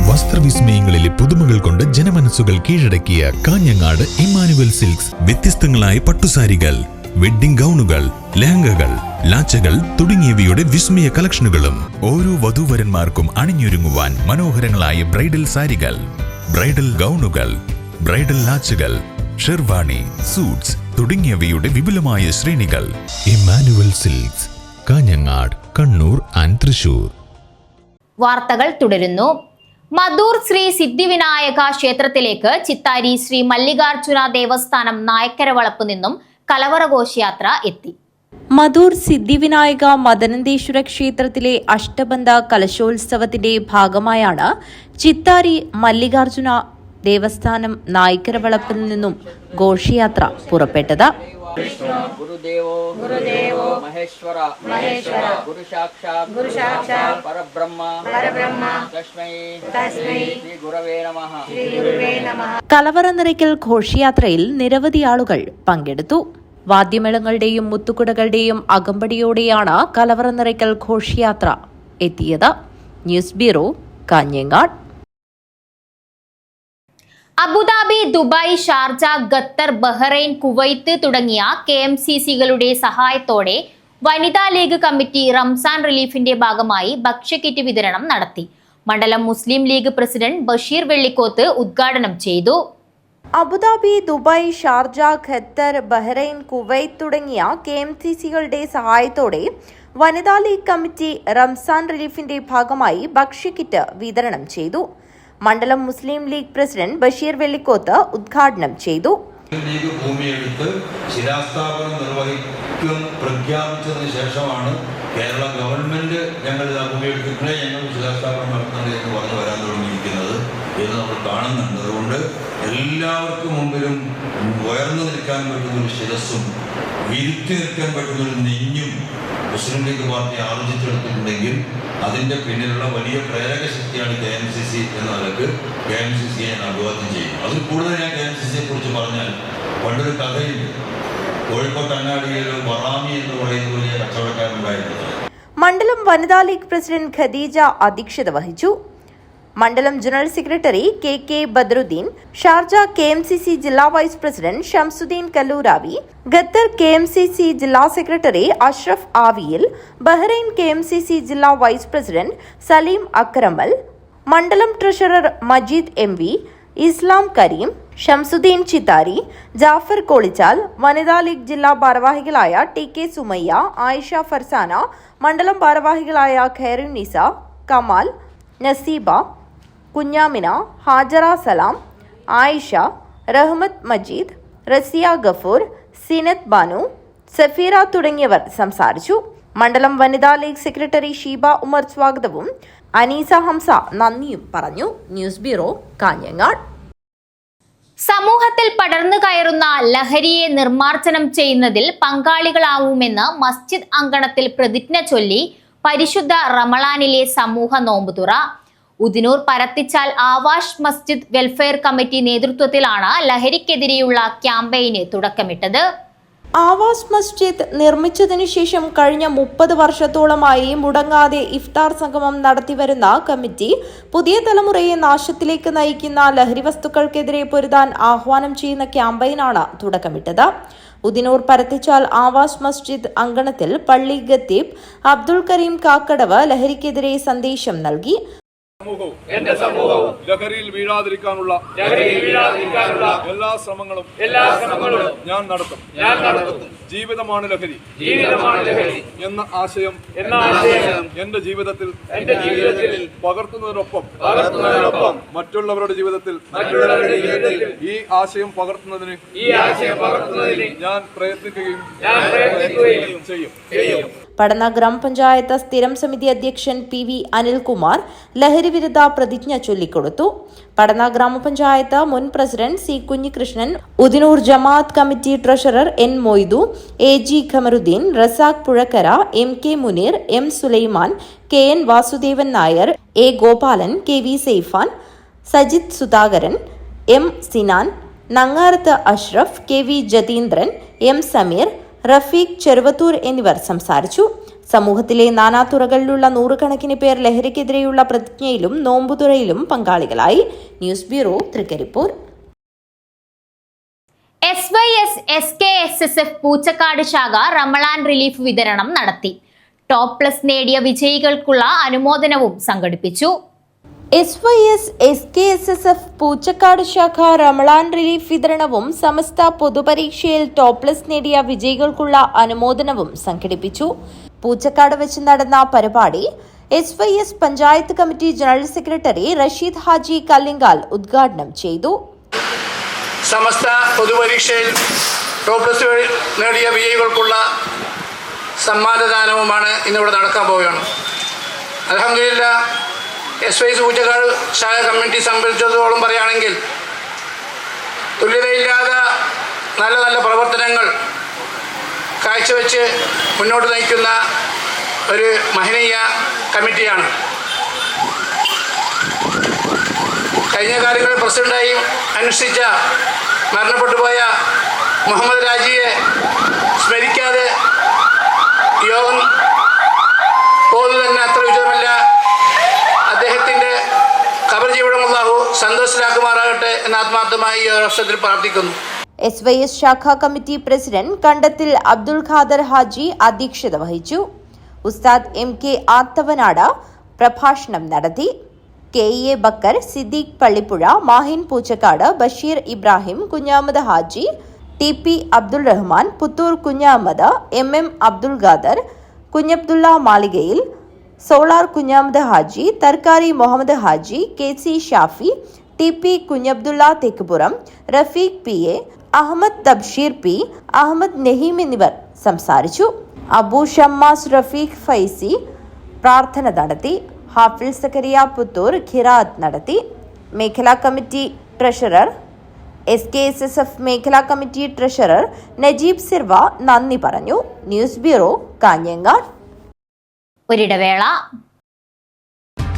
വസ്ത്രവിസ്മയങ്ങളിലെ പുതുമകൾ കൊണ്ട് ജനമനസ്സുകൾ കീഴടക്കിയ കാഞ്ഞങ്ങാട് ഇമ്മാനുവൽ സിൽക്സ് വ്യത്യസ്തങ്ങളായ പട്ടുസാരികൾ, വെഡ്ഡിംഗ് ഗൗണുകൾ, ലെഹങ്കകൾ, ലാച്ചകൾ തുടങ്ങിയവയുടെ വിസ്മയ കളക്ഷനുകളും ഓരോ വധൂവരന്മാർക്കും അണിഞ്ഞൊരുങ്ങുവാൻ മനോഹരങ്ങളായ ബ്രൈഡൽ സാരികൾ, ബ്രൈഡൽ ഗൗണുകൾ, ബ്രൈഡൽ ലാച്ചകൾ, ഷെർവാണി, സൂട്ട്സ് തുടങ്ങിയവയുടെ വിപുലമായ ശ്രേണികൾ. Emmanuel silks, Kanhangad, Kannur and Thrissur.
വാർത്തകൾ തുടരുന്നു. മധൂർ ശ്രീ സിദ്ധിവിനായക ക്ഷേത്രത്തിലേക്ക് ചിത്താരി ശ്രീ മല്ലികാർജുന ദേവസ്ഥാനം നായക്കരവളപ്പ് നിന്നും കലവറ ഘോഷയാത്ര എത്തി.
മധൂർ സിദ്ധിവിനായക മദനന്തേശ്വര ക്ഷേത്രത്തിലെ അഷ്ടബന്ധ കലശോത്സവത്തിന്റെ ഭാഗമായാണ് ചിത്താരി മല്ലികാർജുന ദേവസ്ഥാനം നായക്കരവളപ്പിൽ നിന്നും ഘോഷയാത്ര പുറപ്പെട്ടത്.
ഗുരുദേവോ ഗുരുദേവോ മഹേശ്വര മഹേശ്വര ഗുരു സാക്ഷാത് പരബ്രഹ്മ പരബ്രഹ്മ തസ്മൈ തസ്മൈ ശ്രീ ഗുരവേ നമഃ ശ്രീ ഗുരവേ നമഃ.
കലവറ നിറയ്ക്കൽ ഘോഷയാത്രയിൽ നിരവധി ആളുകൾ പങ്കെടുത്തു. വാദ്യമേളങ്ങളുടെയും മുത്തുകുടകളുടെയും അകമ്പടിയോടെയാണ് കലവറ നിറയ്ക്കൽ ഘോഷയാത്ര എത്തിയത്. News bureau, Kanhangad.
Abu Dhabi, Dubai, Sharjah, Qatar, Bahrain, Kuwait തുടങ്ങിയ KMCCകളുടെ സഹായത്തോടെ വനിതാ ലീഗ് കമ്മിറ്റി റംസാൻ റിലീഫിന്റെ ഭാഗമായി ഭക്ഷ്യക്കിറ്റ് വിതരണം നടത്തി. മണ്ഡലം മുസ്ലിം ലീഗ് പ്രസിഡന്റ് ബഷീർ വെള്ളിക്കോത്ത് ഉദ്ഘാടനം ചെയ്തു.
Abu Dhabi, Dubai, Sharjah, Qatar, Bahrain, Kuwait തുടങ്ങിയ KMCCകളുടെ സഹായത്തോടെ വനിതാ ലീഗ് കമ്മിറ്റി റംസാൻ റിലീഫിന്റെ ഭാഗമായി ഭക്ഷ്യക്കിറ്റ് വിതരണം ചെയ്തു. മണ്ഡലം മുസ്ലിം ലീഗ് പ്രസിഡന്റ് ബഷീർ വെള്ളിക്കോത്ത് ഉദ്ഘാടനം ചെയ്തു.
ലീഗ് ഭൂമിയെടുത്ത് ശിലാസ്ഥാപനം പ്രഖ്യാപിച്ചതിന് ശേഷമാണ് കേരള ഗവൺമെന്റ് ഞങ്ങൾ ഭൂമിയെടുത്തിട്ട് ഞങ്ങൾ ശിലാസ്ഥാപനം നടത്തുന്നത് എന്ന് പറഞ്ഞു വരാൻ തുടങ്ങിയിരിക്കുന്നത് എന്ന് നമ്മൾ കാണുന്നുണ്ട്. അതുകൊണ്ട് എല്ലാവർക്കും മുമ്പിലും ഉയർന്നു നിൽക്കാൻ പറ്റുന്ന ഒരു ശിരസ്സും വിരുത്തി നിൽക്കാൻ പറ്റുന്ന ഒരു നെഞ്ഞും മുസ്ലിം ലീഗ് പാർട്ടി ആർജിച്ചെടുത്തിട്ടുണ്ടെങ്കിൽ അതിൻ്റെ പിന്നിലുള്ള വലിയ പ്രേരക ശക്തിയാണ് KMCC എന്ന നിലക്ക് KMCCയെ ഞാൻ അഭിവാദ്യം ചെയ്യും. അതിൽ കൂടുതൽ ഞാൻ KMCCയെ കുറിച്ച് പറഞ്ഞാൽ പണ്ടൊരു കഥയുണ്ട്. കോഴിക്കോട്ട് അങ്ങാടിയിൽ ബറാമി എന്ന് പറയുന്ന വലിയ കച്ചവടക്കാരുണ്ടായിരുന്നത്.
മണ്ഡലം വനിതാ ലീഗ് പ്രസിഡന്റ് ഖദീജ അധ്യക്ഷത വഹിച്ചു. മണ്ഡലം general secretary KK Badruddin, Sharjah KMCC ജില്ലാ vice president Shamsuddin Kalluravi, Qatar KMCC ജില്ലാ സെക്രട്ടറി അഷ്റഫ് ആവിയിൽ, ബഹ്റൈൻ KMCC ജില്ലാ വൈസ് പ്രസിഡന്റ് സലീം അക്രമൽ, മണ്ഡലം ട്രഷറർ മജീദ് MV, ഇസ്ലാം കരീം, ഷംസുദ്ദീൻ ചിത്താരി, ജാഫർ കോളിച്ചാൽ, വനിതാ ലീഗ് ജില്ലാ ഭാരവാഹികളായ TK സുമയ്യ, ആയിഷ ഫർസാന, മണ്ഡലം ഭാരവാഹികളായ ഖൈറുന്നിസ, കമാൽ, നസീബ, കുഞ്ഞാമിന, ഹാജറ സലാം, ആയിഷ, റഹ്മത്ത് മജീദ്, റസിയ ഗഫൂർ, സീനത്ത് ബാനു, സഫീറ തുടങ്ങിയവർ സംസാരിച്ചു. മണ്ഡലം വനിതാ ലീഗ് സെക്രട്ടറി ഷീബ ഉമർ സ്വാഗതവും അനീസ ഹംസ നന്ദിയും പറഞ്ഞു. News bureau, Kanhangad.
സമൂഹത്തിൽ പടർന്നു കയറുന്ന ലഹരിയെ നിർമ്മാർജ്ജനം ചെയ്യുന്നതിൽ പങ്കാളികളാവുമെന്ന് മസ്ജിദ് അങ്കണത്തിൽ പ്രതിജ്ഞ ചൊല്ലി പരിശുദ്ധ റമളാനിലെ സമൂഹ നോമ്പുതുറ. ഉദിനൂർ പരത്തിച്ചാൽ ആവാഷ് മസ്ജിദ് വെൽഫെയർ കമ്മിറ്റി നേതൃത്വത്തിലാണ് ലഹരിക്കെതിരെയുള്ള ക്യാമ്പയിന് തുടക്കമിട്ടത്.
ആവാസ് മസ്ജിദ് നിർമ്മിച്ചതിനു ശേഷം കഴിഞ്ഞ 30 വർഷത്തോളമായി മുടങ്ങാതെ ഇഫ്താർ സംഗമം നടത്തിവരുന്ന കമ്മിറ്റി പുതിയ തലമുറയെ നാശത്തിലേക്ക് നയിക്കുന്ന ലഹരി വസ്തുക്കൾക്കെതിരെ പൊരുതാൻ ആഹ്വാനം ചെയ്യുന്ന ക്യാമ്പയിനാണ് തുടക്കമിട്ടത്. ഉദിനൂർ പരത്തിച്ചാൽ ആവാസ് മസ്ജിദ് അങ്കണത്തിൽ പള്ളി ഖത്തീബ് അബ്ദുൽ കരീം കാക്കടവ് ലഹരിക്കെതിരെ സന്ദേശം നൽകി.
എന്റെ സമൂഹവും ലഹരിയിൽ വീഴാതിരിക്കാനുള്ള എല്ലാ ശ്രമങ്ങളും ഞാൻ നടത്തും. ജീവിതമാണ് ലഹരി എന്ന ആശയം എന്റെ ജീവിതത്തിൽ പകർത്തുന്നതിനൊപ്പം മറ്റുള്ളവരുടെ ജീവിതത്തിൽ ഈ ആശയം പകർത്തുന്നതിന് ഞാൻ പ്രയത്നിക്കുകയും ചെയ്യും.
പടന്ന ഗ്രാമപഞ്ചായത്ത് സ്ഥിരം സമിതി അധ്യക്ഷൻ PV അനിൽകുമാർ ലഹരി വിരുദ്ധ പ്രതിജ്ഞ ചൊല്ലിക്കൊടുത്തു. പടന്ന ഗ്രാമപഞ്ചായത്ത് മുൻ പ്രസിഡന്റ് C കുഞ്ഞികൃഷ്ണൻ, ഉദിനൂർ ജമാഅത്ത് committee treasurer N Moithu, AG Khamaruddin, Razak Puzhakkara, MK Muneer, M Sulaiman, KN Vasudevan Nair, A Gopalan, KV Saifan, Sajith Sudhakaran, M Sinan, Nangarath Ashraf, KV Jatheendran, M Sameer, Rafeeq Cheruvathur എന്നിവർ സംസാരിച്ചു. സമൂഹത്തിലെ നാനാതുറകളിലുള്ള നൂറുകണക്കിന് പേർ ലഹരിക്കെതിരെയുള്ള പ്രതിജ്ഞയിലും നോമ്പുതുറയിലും പങ്കാളികളായി. News bureau, Trikaripur.
SYS SKSSF Poochakkad ശാഖ റമളാൻ റിലീഫ് വിതരണം നടത്തി. ടോപ്പ് പ്ലസ് നേടിയ വിജയികൾക്കുള്ള അനുമോദനവും സംഘടിപ്പിച്ചു.
SYS SKSSF പൂച്ചക്കാട് ശാഖ റമളാൻ റിലീഫ് വിതരണവും സമസ്ത പൊതുപരീക്ഷയിൽ ടോപ്പ് പ്ലസ് നേടിയ വിജയികൾക്കുള്ള അനുമോദനവും സംഘടിപ്പിച്ചു. പൂച്ചക്കാട് വെച്ച് നടന്ന പരിപാടി SYS panchayat committee general secretary Rasheed Haji Kallingal ഉദ്ഘാടനം ചെയ്തു.
സമസ്ത പൊതുപരീക്ഷയിൽ ടോപ്പ് പ്ലസ് നേടിയ വിജയികൾക്കുള്ള സമ്മാനദാനവുമാണ് ഇന്നിവിടെ നടക്കാൻ പോവുകയാണ്. അൽഹംദുലില്ലാഹ് SYS പൂച്ചക്കാട് ശാഖ കമ്മിറ്റി സംബന്ധിച്ചിടത്തോളം പറയുകയാണെങ്കിൽ തുല്യതയില്ലാതെ നല്ല നല്ല പ്രവർത്തനങ്ങൾ കാഴ്ചവെച്ച് മുന്നോട്ട് നയിക്കുന്ന ഒരു മഹനീയ കമ്മിറ്റിയാണ്. കഴിഞ്ഞ കാലങ്ങളിൽ പ്രസിഡന്റായി അനുഷ്ഠിച്ച മരണപ്പെട്ടുപോയ മുഹമ്മദ് രാജിയെ സ്മരിക്കാതെ യോഗം പോകുന്നത് തന്നെ അത്ര വിചാരമല്ല. അദ്ദേഹത്തിൻ്റെ ഖബർ ജീവിതം അല്ലാഹു സന്തോഷത്തിലാക്കുമാറാകട്ടെ എന്ന് ആത്മാർത്ഥമായി ഈ അവസരത്തിൽ പ്രാർത്ഥിക്കുന്നു.
SYS ശാഖാ കമ്മിറ്റി പ്രസിഡന്റ് കണ്ടത്തിൽ അബ്ദുൽ ഖാദർ ഹാജി അധ്യക്ഷത വഹിച്ചു. ഉസ്താദ് MK ആത്തവനാട് പ്രഭാഷണം നടത്തി. KA Bakkar, Siddique Pallippuzha, Mahin Poochakkad, Basheer Ibrahim, Kunhammad Haji, TP Abdul Rahman, Puthur Kunhammad, MM Abdul Khader, Kunhabdulla Malikayil, solar Kunhammad Haji, Tharkari Muhammad Haji, KC Shafi, TP Kunhabdulla Thekkupuram, Rafeeq PA, Ahmed Tabsheer P, Ahmed Naheem എന്നിവർ സംസാരിച്ചു. അബു ഷമ്മാസ് റഫീഖ് ഫൈസി പ്രാർത്ഥന നടത്തി. ഹാഫിൽ സക്കരിയ പുത്തൂർ ഖിറാത്ത് നടത്തി. മേഖലാ കമ്മിറ്റി ട്രഷറർ SKSSF മേഖലാ കമ്മിറ്റി ട്രഷറർ നജീബ് സിർവ നന്ദി പറഞ്ഞു. News bureau, Kanhangad.
ഒരിടവേള.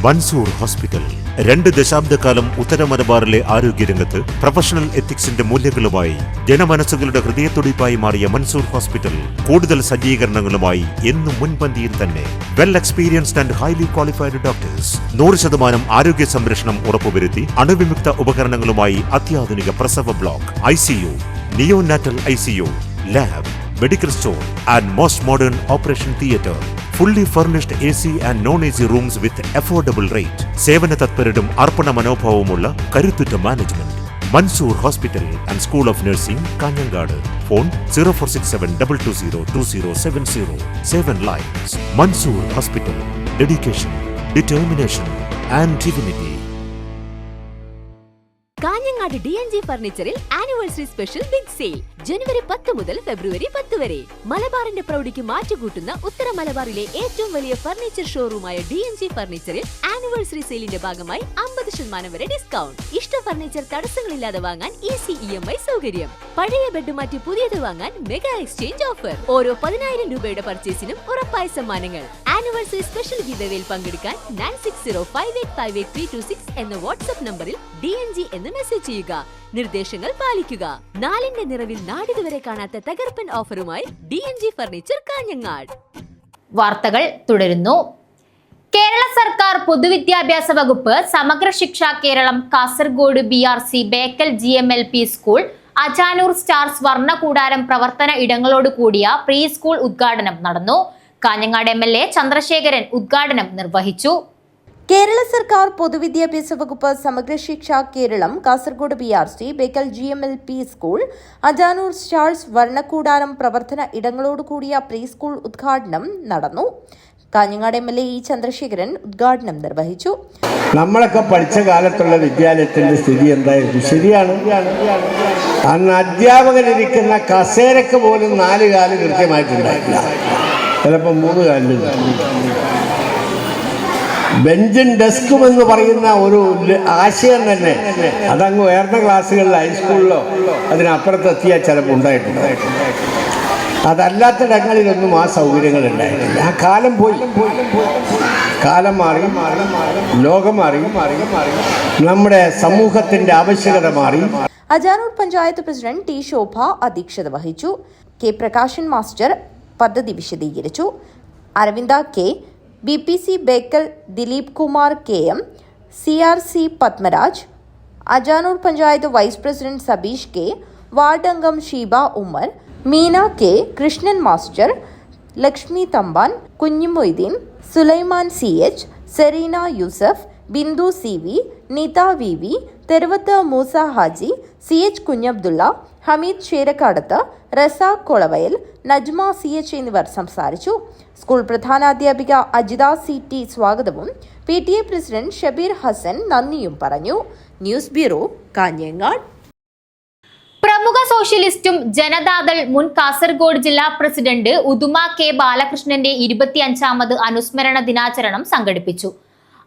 മൻസൂർ ഹോസ്പിറ്റൽ 2 ദശാബ്ദക്കാലം ഉത്തര മലബാറിലെ ആരോഗ്യരംഗത്ത് പ്രൊഫഷണൽ എത്തിക്സിന്റെ മൂല്യങ്ങളുമായി ജനമനസ്സുകളുടെ ഹൃദയത്തുടിപ്പായി മാറിയ മൻസൂർ ഹോസ്പിറ്റൽ കൂടുതൽ സജ്ജീകരണങ്ങളുമായി എന്നും മുൻപന്തിയിൽ തന്നെ. Well experienced and highly qualified doctors, 100% ആരോഗ്യ സംരക്ഷണം ഉറപ്പുവരുത്തി അണുവിമുക്ത ഉപകരണങ്ങളുമായി അത്യാധുനിക പ്രസവ block, ICU, neonatal ICU, lab, medical store and most modern operation theatre. Fully furnished AC and non-AC rooms with affordable rate. സേവന തത്പരരും അർപ്പണ മനോഭാവമുള്ള കരുത്തുറ്റ management. Mansoor hospital and school of nursing, Kanhangad. Phone 0467220270. 7 lines. Mansoor hospital. Dedication, determination and divinity.
Kanhangad DNG ഫർണിച്ചറിൽ anniversary special big sale ജനുവരി 10 മുതൽ ഫെബ്രുവരി 10 വരെ. മലബാറിന്റെ പ്രൗഢിക്ക് മാറ്റുകൂട്ടുന്ന ഉത്തര മലബാറിലെ ഏറ്റവും വലിയ ഫർണിച്ചർ ഷോറൂമായ DNG ഫർണിച്ചറിൽ ആനിവേഴ്സറി സെയിലിന്റെ ഭാഗമായി 50% വരെ ഡിസ്കൗണ്ട്. ഇഷ്ട ഫർണിച്ചർ തടസ്സങ്ങളില്ലാതെ വാങ്ങാൻ ഈസി EMI സൗകര്യം. പഴയ ബെഡ് മാറ്റി പുതിയത് വാങ്ങാൻ മെഗാ എക്സ്ചേഞ്ച് ഓഫർ. ഓരോ 10,000 രൂപയുടെ പർച്ചേസിനും ഉറപ്പായ സമ്മാനങ്ങൾ. ആനിവേഴ്സറി സ്പെഷ്യൽ ഗിവവേയിൽ പങ്കെടുക്കാൻ 9605858326 എന്ന വാട്സ്ആപ്പ് നമ്പറിൽ DNG എന്ന് മെസ്സേജ് ചെയ്യുക. നിർദ്ദേശങ്ങൾ പാലിക്കുക. 4ന്റെ നിറവിൽ നാടിതുവരെ കാണാത്ത തകർപ്പൻ ഓഫറുമായി DNG ഫർണിച്ചർ, കാഞ്ഞങ്ങാട്.
വാർത്തകൾ തുടരുന്നു. കേരള സർക്കാർ പൊതുവിദ്യാഭ്യാസ വകുപ്പ് Samagra Shiksha Keralam Kasaragod BRC Bekal GMLP school Ajanur stars വർണ്ണകൂടാരം പ്രവർത്തന ഇടങ്ങളോട് കൂടിയ പ്രീ സ്കൂൾ ഉദ്ഘാടനം നടന്നു. കാഞ്ഞങ്ങാട് MLA ചന്ദ്രശേഖരൻ ഉദ്ഘാടനം നിർവഹിച്ചു.
കേരള സർക്കാർ പൊതുവിദ്യാഭ്യാസ വകുപ്പ് Samagra Shiksha Keralam Kasaragod BRC Bekal GMLP school Ajanur stars വർണ്ണക്കൂടാരം പ്രവർത്തന ഇടങ്ങളോടുകൂടിയ പ്രീ സ്കൂൾ ഉദ്ഘാടനം നടന്നു. കാഞ്ഞങ്ങാട് MLA ചന്ദ്രശേഖരൻ ഉദ്ഘാടനം നിർവഹിച്ചു.
നമ്മളൊക്കെ പഠിച്ച കാലത്തുള്ള വിദ്യാലയത്തിന്റെ സ്ഥിതി എന്തായിരുന്നു? ശരിയാണ്, അന്ന് അധ്യാപകനിരിക്കുന്ന കസേരക്ക് പോലും 4 കാല് കൃത്യമായിട്ടുണ്ടായിട്ടില്ല, ചിലപ്പോൾ 3 കാലിൽ. ബെഞ്ചും ഡെസ്കും എന്ന് പറയുന്ന ഒരു ആശയം തന്നെ അതങ്ങ് ഉയർന്ന ക്ലാസ്സുകളിൽ ഹൈസ്കൂളിലോ അതിനപ്പുറത്തെത്തിയാൽ ചിലപ്പോൾ ഉണ്ടായിട്ടുണ്ട്. അതല്ലാത്തിടങ്ങളിലൊന്നും ആ സൗകര്യങ്ങൾ ഉണ്ടായിട്ടില്ല. ആ കാലം പോയി, കാലം മാറി, ലോകം മാറി, നമ്മുടെ സമൂഹത്തിന്റെ ആവശ്യകത മാറി.
Ajanur panchayat president T. ശോഭ അധ്യക്ഷത വഹിച്ചു. K. പ്രകാശൻ മാസ്റ്റർ പദ്ധതി വിശദീകരിച്ചു. Aravinda K, BPC Bekal Dileep Kumar KM, CRC Padmaraj, Ajanur panchayat vice president Sabeesh K, ward അംഗം Sheeba Ummer, Meena K, Krishnan master, Lakshmi Thampan, Kunhimoideen, Sulaiman CH, Sereena Yusuf, Bindu CV, Neetha VV, Theruvath Moosa Haji, CH Kunhabdulla, Hameed Sherakkadath, Razak Kolavayal, Najma CH എന്നിവർ സംസാരിച്ചു. സ്കൂൾ പ്രധാനാധ്യാപിക അജിത CT സ്വാഗതവും PTA പ്രസിഡന്റ് ഷബീർ ഹസൻ നന്ദിയും പറഞ്ഞു. News bureau, Kanhangad.
പ്രമുഖ സോഷ്യലിസ്റ്റും ജനതാദൾ മുൻ കാസർഗോഡ് ജില്ലാ പ്രസിഡന്റ് ഉദുമ K. ബാലകൃഷ്ണന്റെ 25ാമത് അനുസ്മരണ ദിനാചരണം സംഘടിപ്പിച്ചു.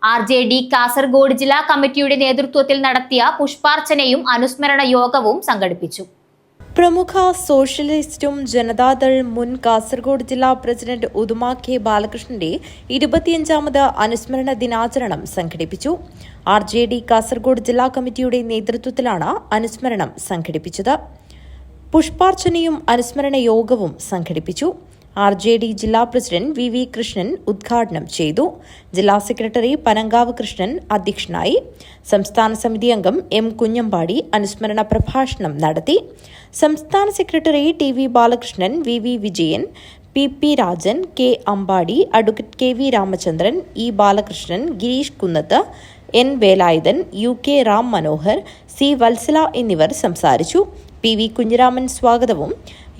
RJD കാസർഗോഡ് ജില്ലാ കമ്മിറ്റിയുടെ നേതൃത്വത്തിൽ നടത്തിയ പുഷ്പാർച്ചനയും അനുസ്മരണ യോഗവും സംഘടിപ്പിച്ചു.
പ്രമുഖ സോഷ്യലിസ്റ്റും ജനതാദൾ മുൻ കാസർഗോഡ് ജില്ലാ പ്രസിഡന്റ് ഉദുമ K. ബാലകൃഷ്ണന്റെ 25ാമത് അനുസ്മരണ ദിനാചരണം സംഘടിപ്പിച്ചു. RJD കാസർഗോഡ് ജില്ലാ കമ്മിറ്റിയുടെ നേതൃത്വത്തിലാണ് അനുസ്മരണം സംഘടിപ്പിച്ചത്. പുഷ്പാർച്ചനയും അനുസ്മരണ യോഗവും സംഘടിപ്പിച്ചു. RJD ജില്ലാ പ്രസിഡന്റ് VV കൃഷ്ണൻ ഉദ്ഘാടനം ചെയ്തു. ജില്ലാ സെക്രട്ടറി പനങ്കാവ് കൃഷ്ണൻ അധ്യക്ഷനായി. സംസ്ഥാന സമിതി അംഗം M. കുഞ്ഞമ്പാടി അനുസ്മരണ പ്രഭാഷണം നടത്തി. സംസ്ഥാന secretary TV Balakrishnan, VV Vijayan, PP Rajan, K. Ambadi, advocate KV Ramachandran, E. Balakrishnan, Gireesh Kunnath, N. Velayudhan, UK Ram Manohar, C. Vatsala എന്നിവർ സംസാരിച്ചു. PV കുഞ്ഞിരാമൻ സ്വാഗതവും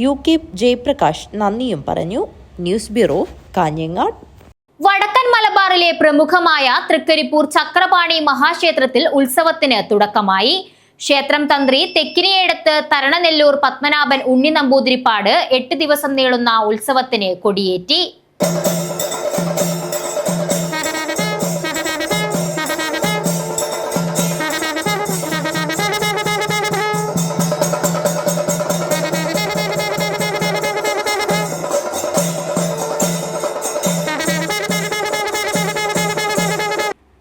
UK ജയപ്രകാശ് നന്ദിയും പറഞ്ഞു. News bureau, Kanhangad.
വടക്കൻ മലബാറിലെ പ്രമുഖമായ തൃക്കരിപ്പൂർ ചക്രപാണി മഹാക്ഷേത്രത്തിൽ ഉത്സവത്തിന് തുടക്കമായി. ക്ഷേത്രം തന്ത്രി തെക്കിനിയേടത്ത് തരണനെല്ലൂർ പത്മനാഭൻ ഉണ്ണി നമ്പൂതിരിപ്പാട് 8 ദിവസം നീളുന്ന ഉത്സവത്തിന് കൊടിയേറ്റി.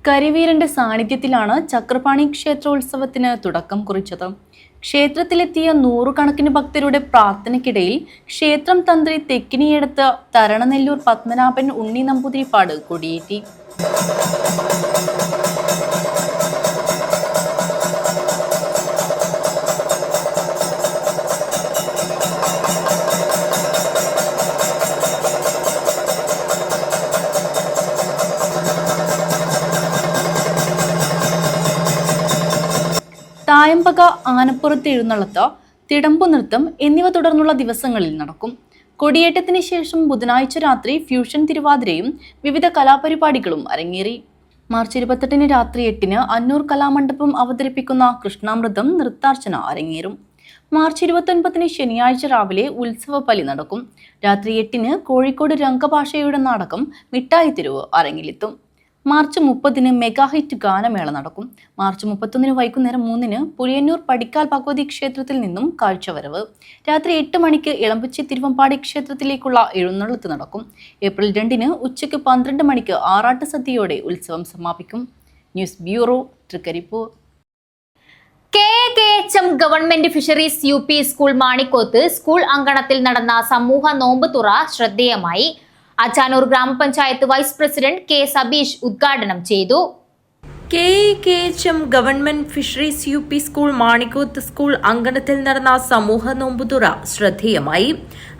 കരിവീരന്റെ സാന്നിധ്യത്തിലാണ് ചക്രപാണി ക്ഷേത്രോത്സവത്തിന് തുടക്കം കുറിച്ചത്. ക്ഷേത്രത്തിലെത്തിയ നൂറുകണക്കിന് ഭക്തരുടെ പ്രാർത്ഥനയ്ക്കിടയിൽ ക്ഷേത്രം തന്ത്രി തെക്കിനിയേടത്ത് തരണനെല്ലൂർ പത്മനാഭൻ ഉണ്ണി നമ്പൂതിരിപ്പാട് കൊടിയേറ്റി. തായമ്പക, ആനപ്പുറത്ത് എഴുന്നള്ളത്ത്, തിടമ്പു നൃത്തം എന്നിവ തുടർന്നുള്ള ദിവസങ്ങളിൽ നടക്കും. കൊടിയേറ്റത്തിന് ശേഷം ബുധനാഴ്ച രാത്രി ഫ്യൂഷൻ തിരുവാതിരയും വിവിധ കലാപരിപാടികളും അരങ്ങേറി. മാർച്ച് 28 രാത്രി 8 അന്നൂർ കലാമണ്ഡപം അവതരിപ്പിക്കുന്ന കൃഷ്ണാമൃതം നൃത്താർച്ചന അരങ്ങേറും. മാർച്ച് 29 ശനിയാഴ്ച രാവിലെ ഉത്സവ ബലി നടക്കും. രാത്രി 8 കോഴിക്കോട് രംഗഭാഷയുടെ നാടകം മിഠായി തെരുവ് അരങ്ങിലെത്തും. മാർച്ച് 30 മെഗാ ഹിറ്റ് ഗാനമേള നടക്കും. മാർച്ച് 31 വൈകുന്നേരം 3 പുലിയന്നൂർ പടിക്കാൽ ഭഗവതി ക്ഷേത്രത്തിൽ നിന്നും കാഴ്ചവരവ്. രാത്രി 8 മണിക്ക് ഇളമ്പച്ചി തിരുവമ്പാടി ക്ഷേത്രത്തിലേക്കുള്ള എഴുന്നള്ളത്ത് നടക്കും. ഏപ്രിൽ 2 ഉച്ചയ്ക്ക് 12 മണിക്ക് ആറാട്ട് സദ്യയോടെ ഉത്സവം സമാപിക്കും. News bureau, Trikaripur.
KKHM government fisheries UP school Manikoth school അങ്കണത്തിൽ നടന്ന സമൂഹ നോമ്പ് തുറ ശ്രദ്ധേയമായി. അച്ചാനൂർ ഗ്രാമപഞ്ചായത്ത് വൈസ് പ്രസിഡന്റ് K. സബീഷ് ഉദ്ഘാടനം ചെയ്തു.
KKHM government fisheries UP school Manikoth school അങ്കണത്തിൽ നടന്ന സമൂഹ നോമ്പുതുറ ശ്രദ്ധേയമായി.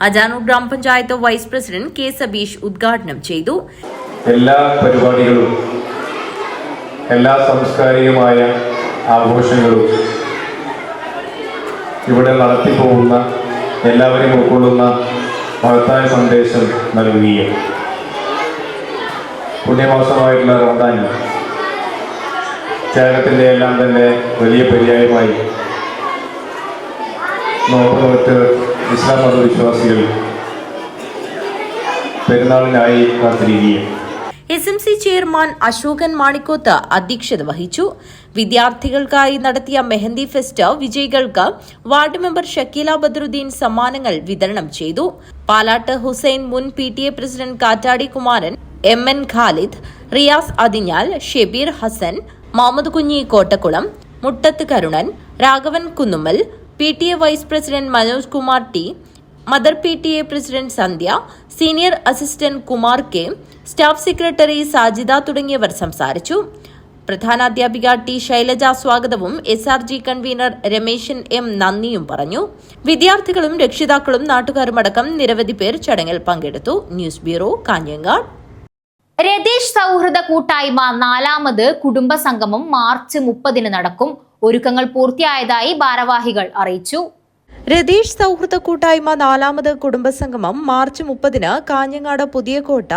അജാനൂർ ഗ്രാമപഞ്ചായത്ത് വൈസ് പ്രസിഡന്റ് K. സബീഷ് ഉദ്ഘാടനം ചെയ്തു.
എല്ലാ പരിപാടികളും എല്ലാ സാംസ്കാരികമായ ആഘോഷങ്ങളും ഇവിടെ നടത്തിപ്പോകുന്ന എല്ലാവരെയും ഉൾക്കൊള്ളുന്ന മഹത്തായ സന്ദേശം നൽകുകയും പുണ്യമാസമായിട്ടുള്ള റമദാൻ ത്യാഗത്തിൻ്റെ എല്ലാം തന്നെ വലിയ പര്യായമായി നോമ്പ് നോറ്റ് ഇസ്ലാം മതവിശ്വാസികൾ പെരുന്നാളിനായി കാത്തിരിക്കുകയും.
SMC ചെയർമാൻ അശോകൻ മാണിക്കോത്ത് അധ്യക്ഷത വഹിച്ചു. വിദ്യാർത്ഥികൾക്കായി നടത്തിയ മെഹന്തി ഫെസ്റ്റ് വിജയികൾക്ക് വാർഡ് മെമ്പർ ഷക്കീല ബദ്രുദ്ദീൻ സമ്മാനങ്ങൾ വിതരണം ചെയ്തു. പാലാട്ട് ഹുസൈൻ, മുൻ PTA പ്രസിഡന്റ് കാറ്റാടി Kumaran, MN Khalid, Riyas Athinjal, Shebeer Hasan, Muhammad Kunhi Kottakkulam, Muttath Karunan, Raghavan Kunnummal, PTA vice president Manoj Kumar T, mother PTA president Sandhya, senior assistant Kumar K, staff secretary Sajida തുടങ്ങിയവർ സംസാരിച്ചു. പ്രധാനാധ്യാപിക T. ശൈലജ സ്വാഗതവും SRG കൺവീനർ രമേശൻ M. നന്ദിയും പറഞ്ഞു. വിദ്യാർത്ഥികളും രക്ഷിതാക്കളും നാട്ടുകാരുമടക്കം നിരവധി പേർ ചടങ്ങിൽ പങ്കെടുത്തു. News bureau, Kanhangad.
രതീഷ് സൗഹൃദ കൂട്ടായ്മ 4ാമത് കുടുംബ സംഗമം മാർച്ച് 30 നടക്കും. ഒരുക്കങ്ങൾ പൂർത്തിയായതായി ഭാരവാഹികൾ അറിയിച്ചു.
രതീഷ് സൗഹൃദ കൂട്ടായ്മ 4ാമത് കുടുംബസംഗമം മാർച്ച് 30 കാഞ്ഞങ്ങാട് പുതിയകോട്ട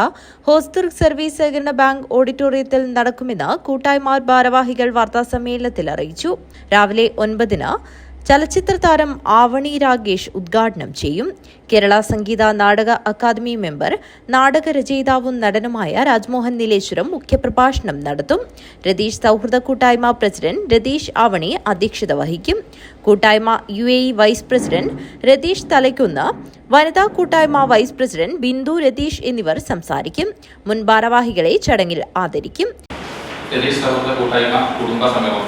ഹോസ്തൂർ സർവീസ് സഹകരണ ബാങ്ക് ഓഡിറ്റോറിയത്തിൽ നടക്കുമെന്ന് കൂട്ടായ്മ ഭാരവാഹികൾ വാർത്താസമ്മേളനത്തിൽ അറിയിച്ചു. രാവിലെ 9 ചലച്ചിത്ര താരം ആവണി രാഗേഷ് ഉദ്ഘാടനം ചെയ്യും. കേരള സംഗീത നാടക അക്കാദമി മെമ്പർ, നാടകരചയിതാവും നടനുമായ രാജ്മോഹൻ നീലേശ്വരം മുഖ്യപ്രഭാഷണം നടത്തും. രതീഷ് സൗഹൃദ കൂട്ടായ്മ പ്രസിഡന്റ് രതീഷ് ആവണി അധ്യക്ഷത വഹിക്കും. കൂട്ടായ്മ UAE വൈസ് പ്രസിഡന്റ് രതീഷ് തലയ്ക്കുന്ന്, വനിതാ കൂട്ടായ്മ വൈസ് പ്രസിഡന്റ് ബിന്ദു രതീഷ് എന്നിവർ സംസാരിക്കും. മുൻ ഭാരവാഹികളെ ചടങ്ങിൽ ആദരിക്കും.
രതീഷ് സൗഹൃദ കൂട്ടായ്മ കുടുംബ സംഗമം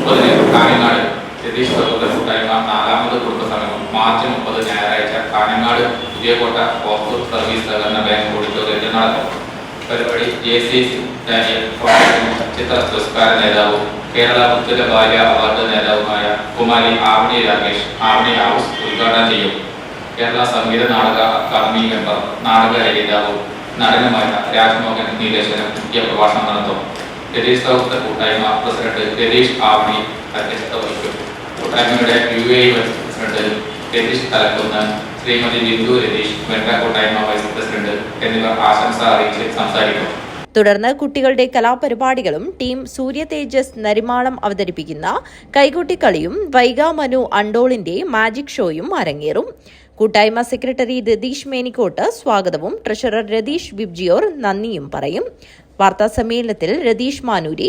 30 കാഞ്ഞങ്ങാട്. രതീഷ് സൗഹൃദ കൂട്ടായ്മ 4ാമത് കുടുംബ സംഗമം മാർച്ച് 30 ഞായറാഴ്ച കാഞ്ഞങ്ങാട് പുതിയകോട്ട ഹോസ്തൂർ സർവീസ് സഹകരണ ബാങ്ക് ഓഡിറ്റോറിയത്തിൽ നടക്കും. പരിപാടി JC ഡാനിയൽ ചലച്ചിത്ര പുരസ്കാര നേതാവും കേരള ഉജ്ജ്വല ഭാര്യ അവാർഡ് നേതാവുമായ കുമാരി ആവണി രാഗേഷ് ആവണി ഹൗസ് ഉദ്ഘാടനം ചെയ്യും. കേരള സംഗീത നാടക അക്കാദമി മെമ്പർ, നാടകരചയിതാവും നടനുമായ രാജ്മോഹൻ നീലേശ്വരം മുഖ്യ പ്രഭാഷണം നടത്തും. രതീഷ് സൗഹൃദ കൂട്ടായ്മ പ്രസിഡന്റ് രതീഷ് ആവണി അധ്യക്ഷത വഹിക്കും. കൂട്ടായ്മയുടെ UAE vice president Ratheesh Thalakkunnu, Shrimati Bindu Ratheesh, വനിതാ കൂട്ടായ്മ വൈസ് പ്രസിഡന്റ് എന്നിവർ ആശംസ അറിയിച്ച് സംസാരിക്കും.
തുടർന്ന് കുട്ടികളുടെ കലാപരിപാടികളും ടീം സൂര്യ തേജസ് നരിമാളം അവതരിപ്പിക്കുന്ന കൈകൊട്ടിക്കളിയും വൈഗ മനു അണ്ടോളിന്റെ മാജിക് ഷോയും അരങ്ങേറും. കൂട്ടായ്മ സെക്രട്ടറി രതീഷ് മേനിക്കോട്ട് സ്വാഗതവും ട്രഷറർ രതീഷ് വിബ്ജിയോർ നന്ദിയും പറയും. വാർത്താസമ്മേളനത്തിൽ രതീഷ് മാനൂരി,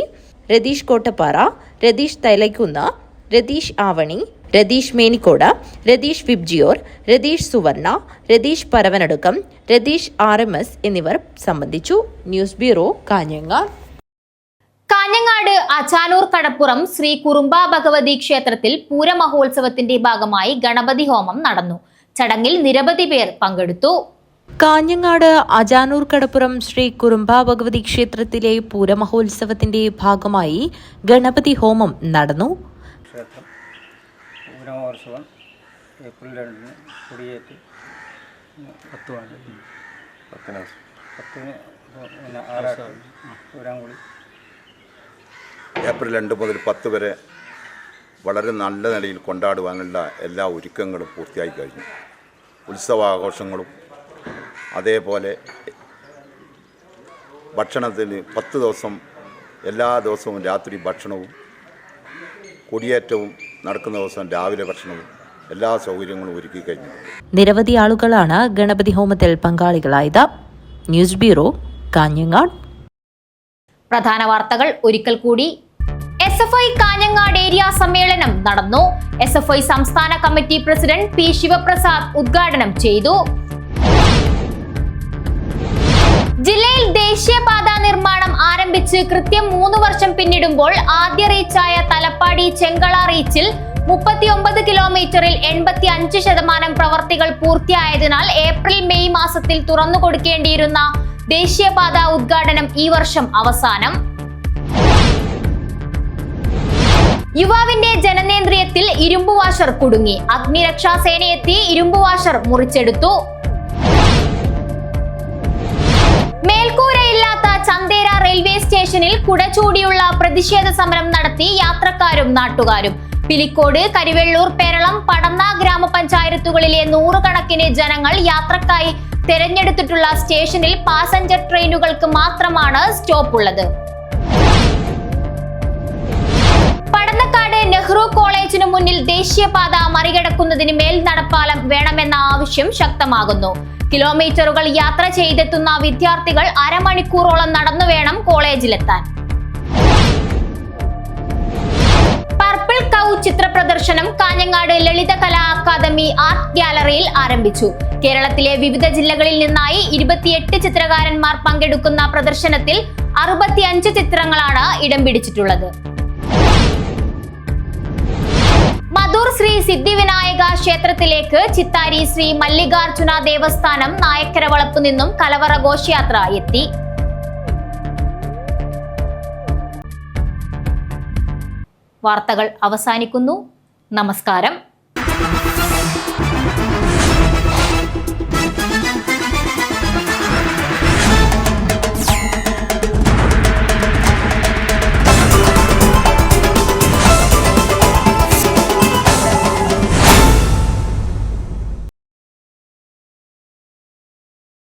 രതീഷ് കോട്ടപ്പാറ, രതീഷ് തൈലക്കുന്ന്, രതീഷ് ആവണി, രതീഷ് മേനിക്കോട്, രതീഷ് വിബ്ജിയോർ, രതീഷ് സുവർണ, രതീഷ് പരവനടുക്കം, രതീഷ് RMS എന്നിവർ സംബന്ധിച്ചു. News bureau, Kanhangad.
കാഞ്ഞങ്ങാട് അച്ചാനൂർ കടപ്പുറം ശ്രീ കുറുമ്പ ഭഗവതി ക്ഷേത്രത്തിൽ പൂരമഹോത്സവത്തിന്റെ ഭാഗമായി ഗണപതി ഹോമം നടന്നു. ചടങ്ങിൽ നിരവധി പേർ പങ്കെടുത്തു.
കാഞ്ഞങ്ങാട് അജാനൂർ കടപ്പുറം ശ്രീ കുറുമ്പ ഭഗവതി ക്ഷേത്രത്തിലെ പൂരമഹോത്സവത്തിന്റെ ഭാഗമായി ഗണപതി ഹോമം നടന്നു.
ക്ഷേത്രം പൂരമഹോത്സവം ഏപ്രിൽ 2 കൊടിയേറ്റ് 10 ആറാട്ട് പൂരാങ്കുളി.
ഏപ്രിൽ 2 മുതൽ 10 വരെ വളരെ നല്ല നിലയിൽ കൊണ്ടാടുവാനുള്ള എല്ലാ ഒരുക്കങ്ങളും പൂർത്തിയായി കഴിഞ്ഞു. ഉത്സവാഘോഷങ്ങളും അതേപോലെ ഭക്ഷണത്തിന് 10 ദിവസം എല്ലാ ദിവസവും രാത്രി ഭക്ഷണവും കൊടിയേറ്റവും നടക്കുന്ന ദിവസം രാവിലെ ഭക്ഷണവും എല്ലാ സൗകര്യങ്ങളും ഒരുക്കി കഴിഞ്ഞു.
നിരവധി ആളുകളാണ് ഗണപതി ഹോമത്തിൽ പങ്കാളികളായത്. News bureau, Kanhangad.
പ്രധാന വാർത്തകൾ ഒരിക്കൽ കൂടി. SFI കാഞ്ഞങ്ങാട് ഏരിയ സമ്മേളനം നടന്നു. SFI സംസ്ഥാന കമ്മിറ്റി പ്രസിഡന്റ് P. ശിവപ്രസാദ് ഉദ്ഘാടനം ചെയ്തു. ജില്ലയിൽ ദേശീയപാത നിർമ്മാണം ആരംഭിച്ച് കൃത്യം 3 വർഷം പിന്നിടുമ്പോൾ ആദ്യ റീച്ചായ തലപ്പാടി ചെങ്കള റീച്ചിൽ 39 കിലോമീറ്ററിൽ 85% പ്രവർത്തികൾ പൂർത്തിയായതിനാൽ ഏപ്രിൽ മെയ് മാസത്തിൽ തുറന്നു കൊടുക്കേണ്ടിയിരുന്ന ദേശീയപാത ഉദ്ഘാടനം ഈ വർഷം അവസാനം. യുവാവിന്റെ ജനനേന്ദ്രിയത്തിൽ ഇരുമ്പ് വാഷർ കുടുങ്ങി. അഗ്നിരക്ഷാസേനയെത്തി ഇരുമ്പ് വാഷർ മുറിച്ചെടുത്തു. മേൽക്കൂരയില്ലാത്ത ചന്തേര റെയിൽവേ സ്റ്റേഷനിൽ കുടചൂടിയുള്ള പ്രതിഷേധ സമരം നടത്തി യാത്രക്കാരും നാട്ടുകാരും. പിലിക്കോട്, കരിവെള്ളൂർ, പെരളം, പടന്ന ഗ്രാമപഞ്ചായത്തുകളിലെ 100 കണക്കിന് ജനങ്ങൾ യാത്രക്കായി തെരഞ്ഞെടുത്തിട്ടുള്ള സ്റ്റേഷനിൽ പാസഞ്ചർ ട്രെയിനുകൾക്ക് മാത്രമാണ് സ്റ്റോപ്പ് ഉള്ളത്. പടന്നക്കാട് നെഹ്റു കോളേജിനു മുന്നിൽ ദേശീയപാത മറികടക്കുന്നതിന് മേൽ നടപ്പാലം വേണമെന്ന ആവശ്യം ശക്തമാകുന്നു. കിലോമീറ്ററുകൾ യാത്ര ചെയ്തെത്തുന്ന വിദ്യാർത്ഥികൾ അരമണിക്കൂറോളം നടന്നു വേണം കോളേജിലെത്താൻ. പർപ്പിൾ കൗ ചിത്ര പ്രദർശനം കാഞ്ഞങ്ങാട് ലളിതകലാ അക്കാദമി ആർട്ട് ഗ്യാലറിയിൽ ആരംഭിച്ചു. കേരളത്തിലെ വിവിധ ജില്ലകളിൽ നിന്നായി 28 ചിത്രകാരന്മാർ പങ്കെടുക്കുന്ന പ്രദർശനത്തിൽ 65 ചിത്രങ്ങളാണ് ഇടം പിടിച്ചിട്ടുള്ളത്. മധൂർ ശ്രീ സിദ്ധിവിനായക ക്ഷേത്രത്തിലേക്ക് ചിത്താരി ശ്രീ മല്ലികാർജുന ദേവസ്ഥാനം നായക്കര വളപ്പ് നിന്നും കലവറ ഘോഷയാത്ര എത്തി. വാർത്തകൾ അവസാനിക്കുന്നു. നമസ്കാരം.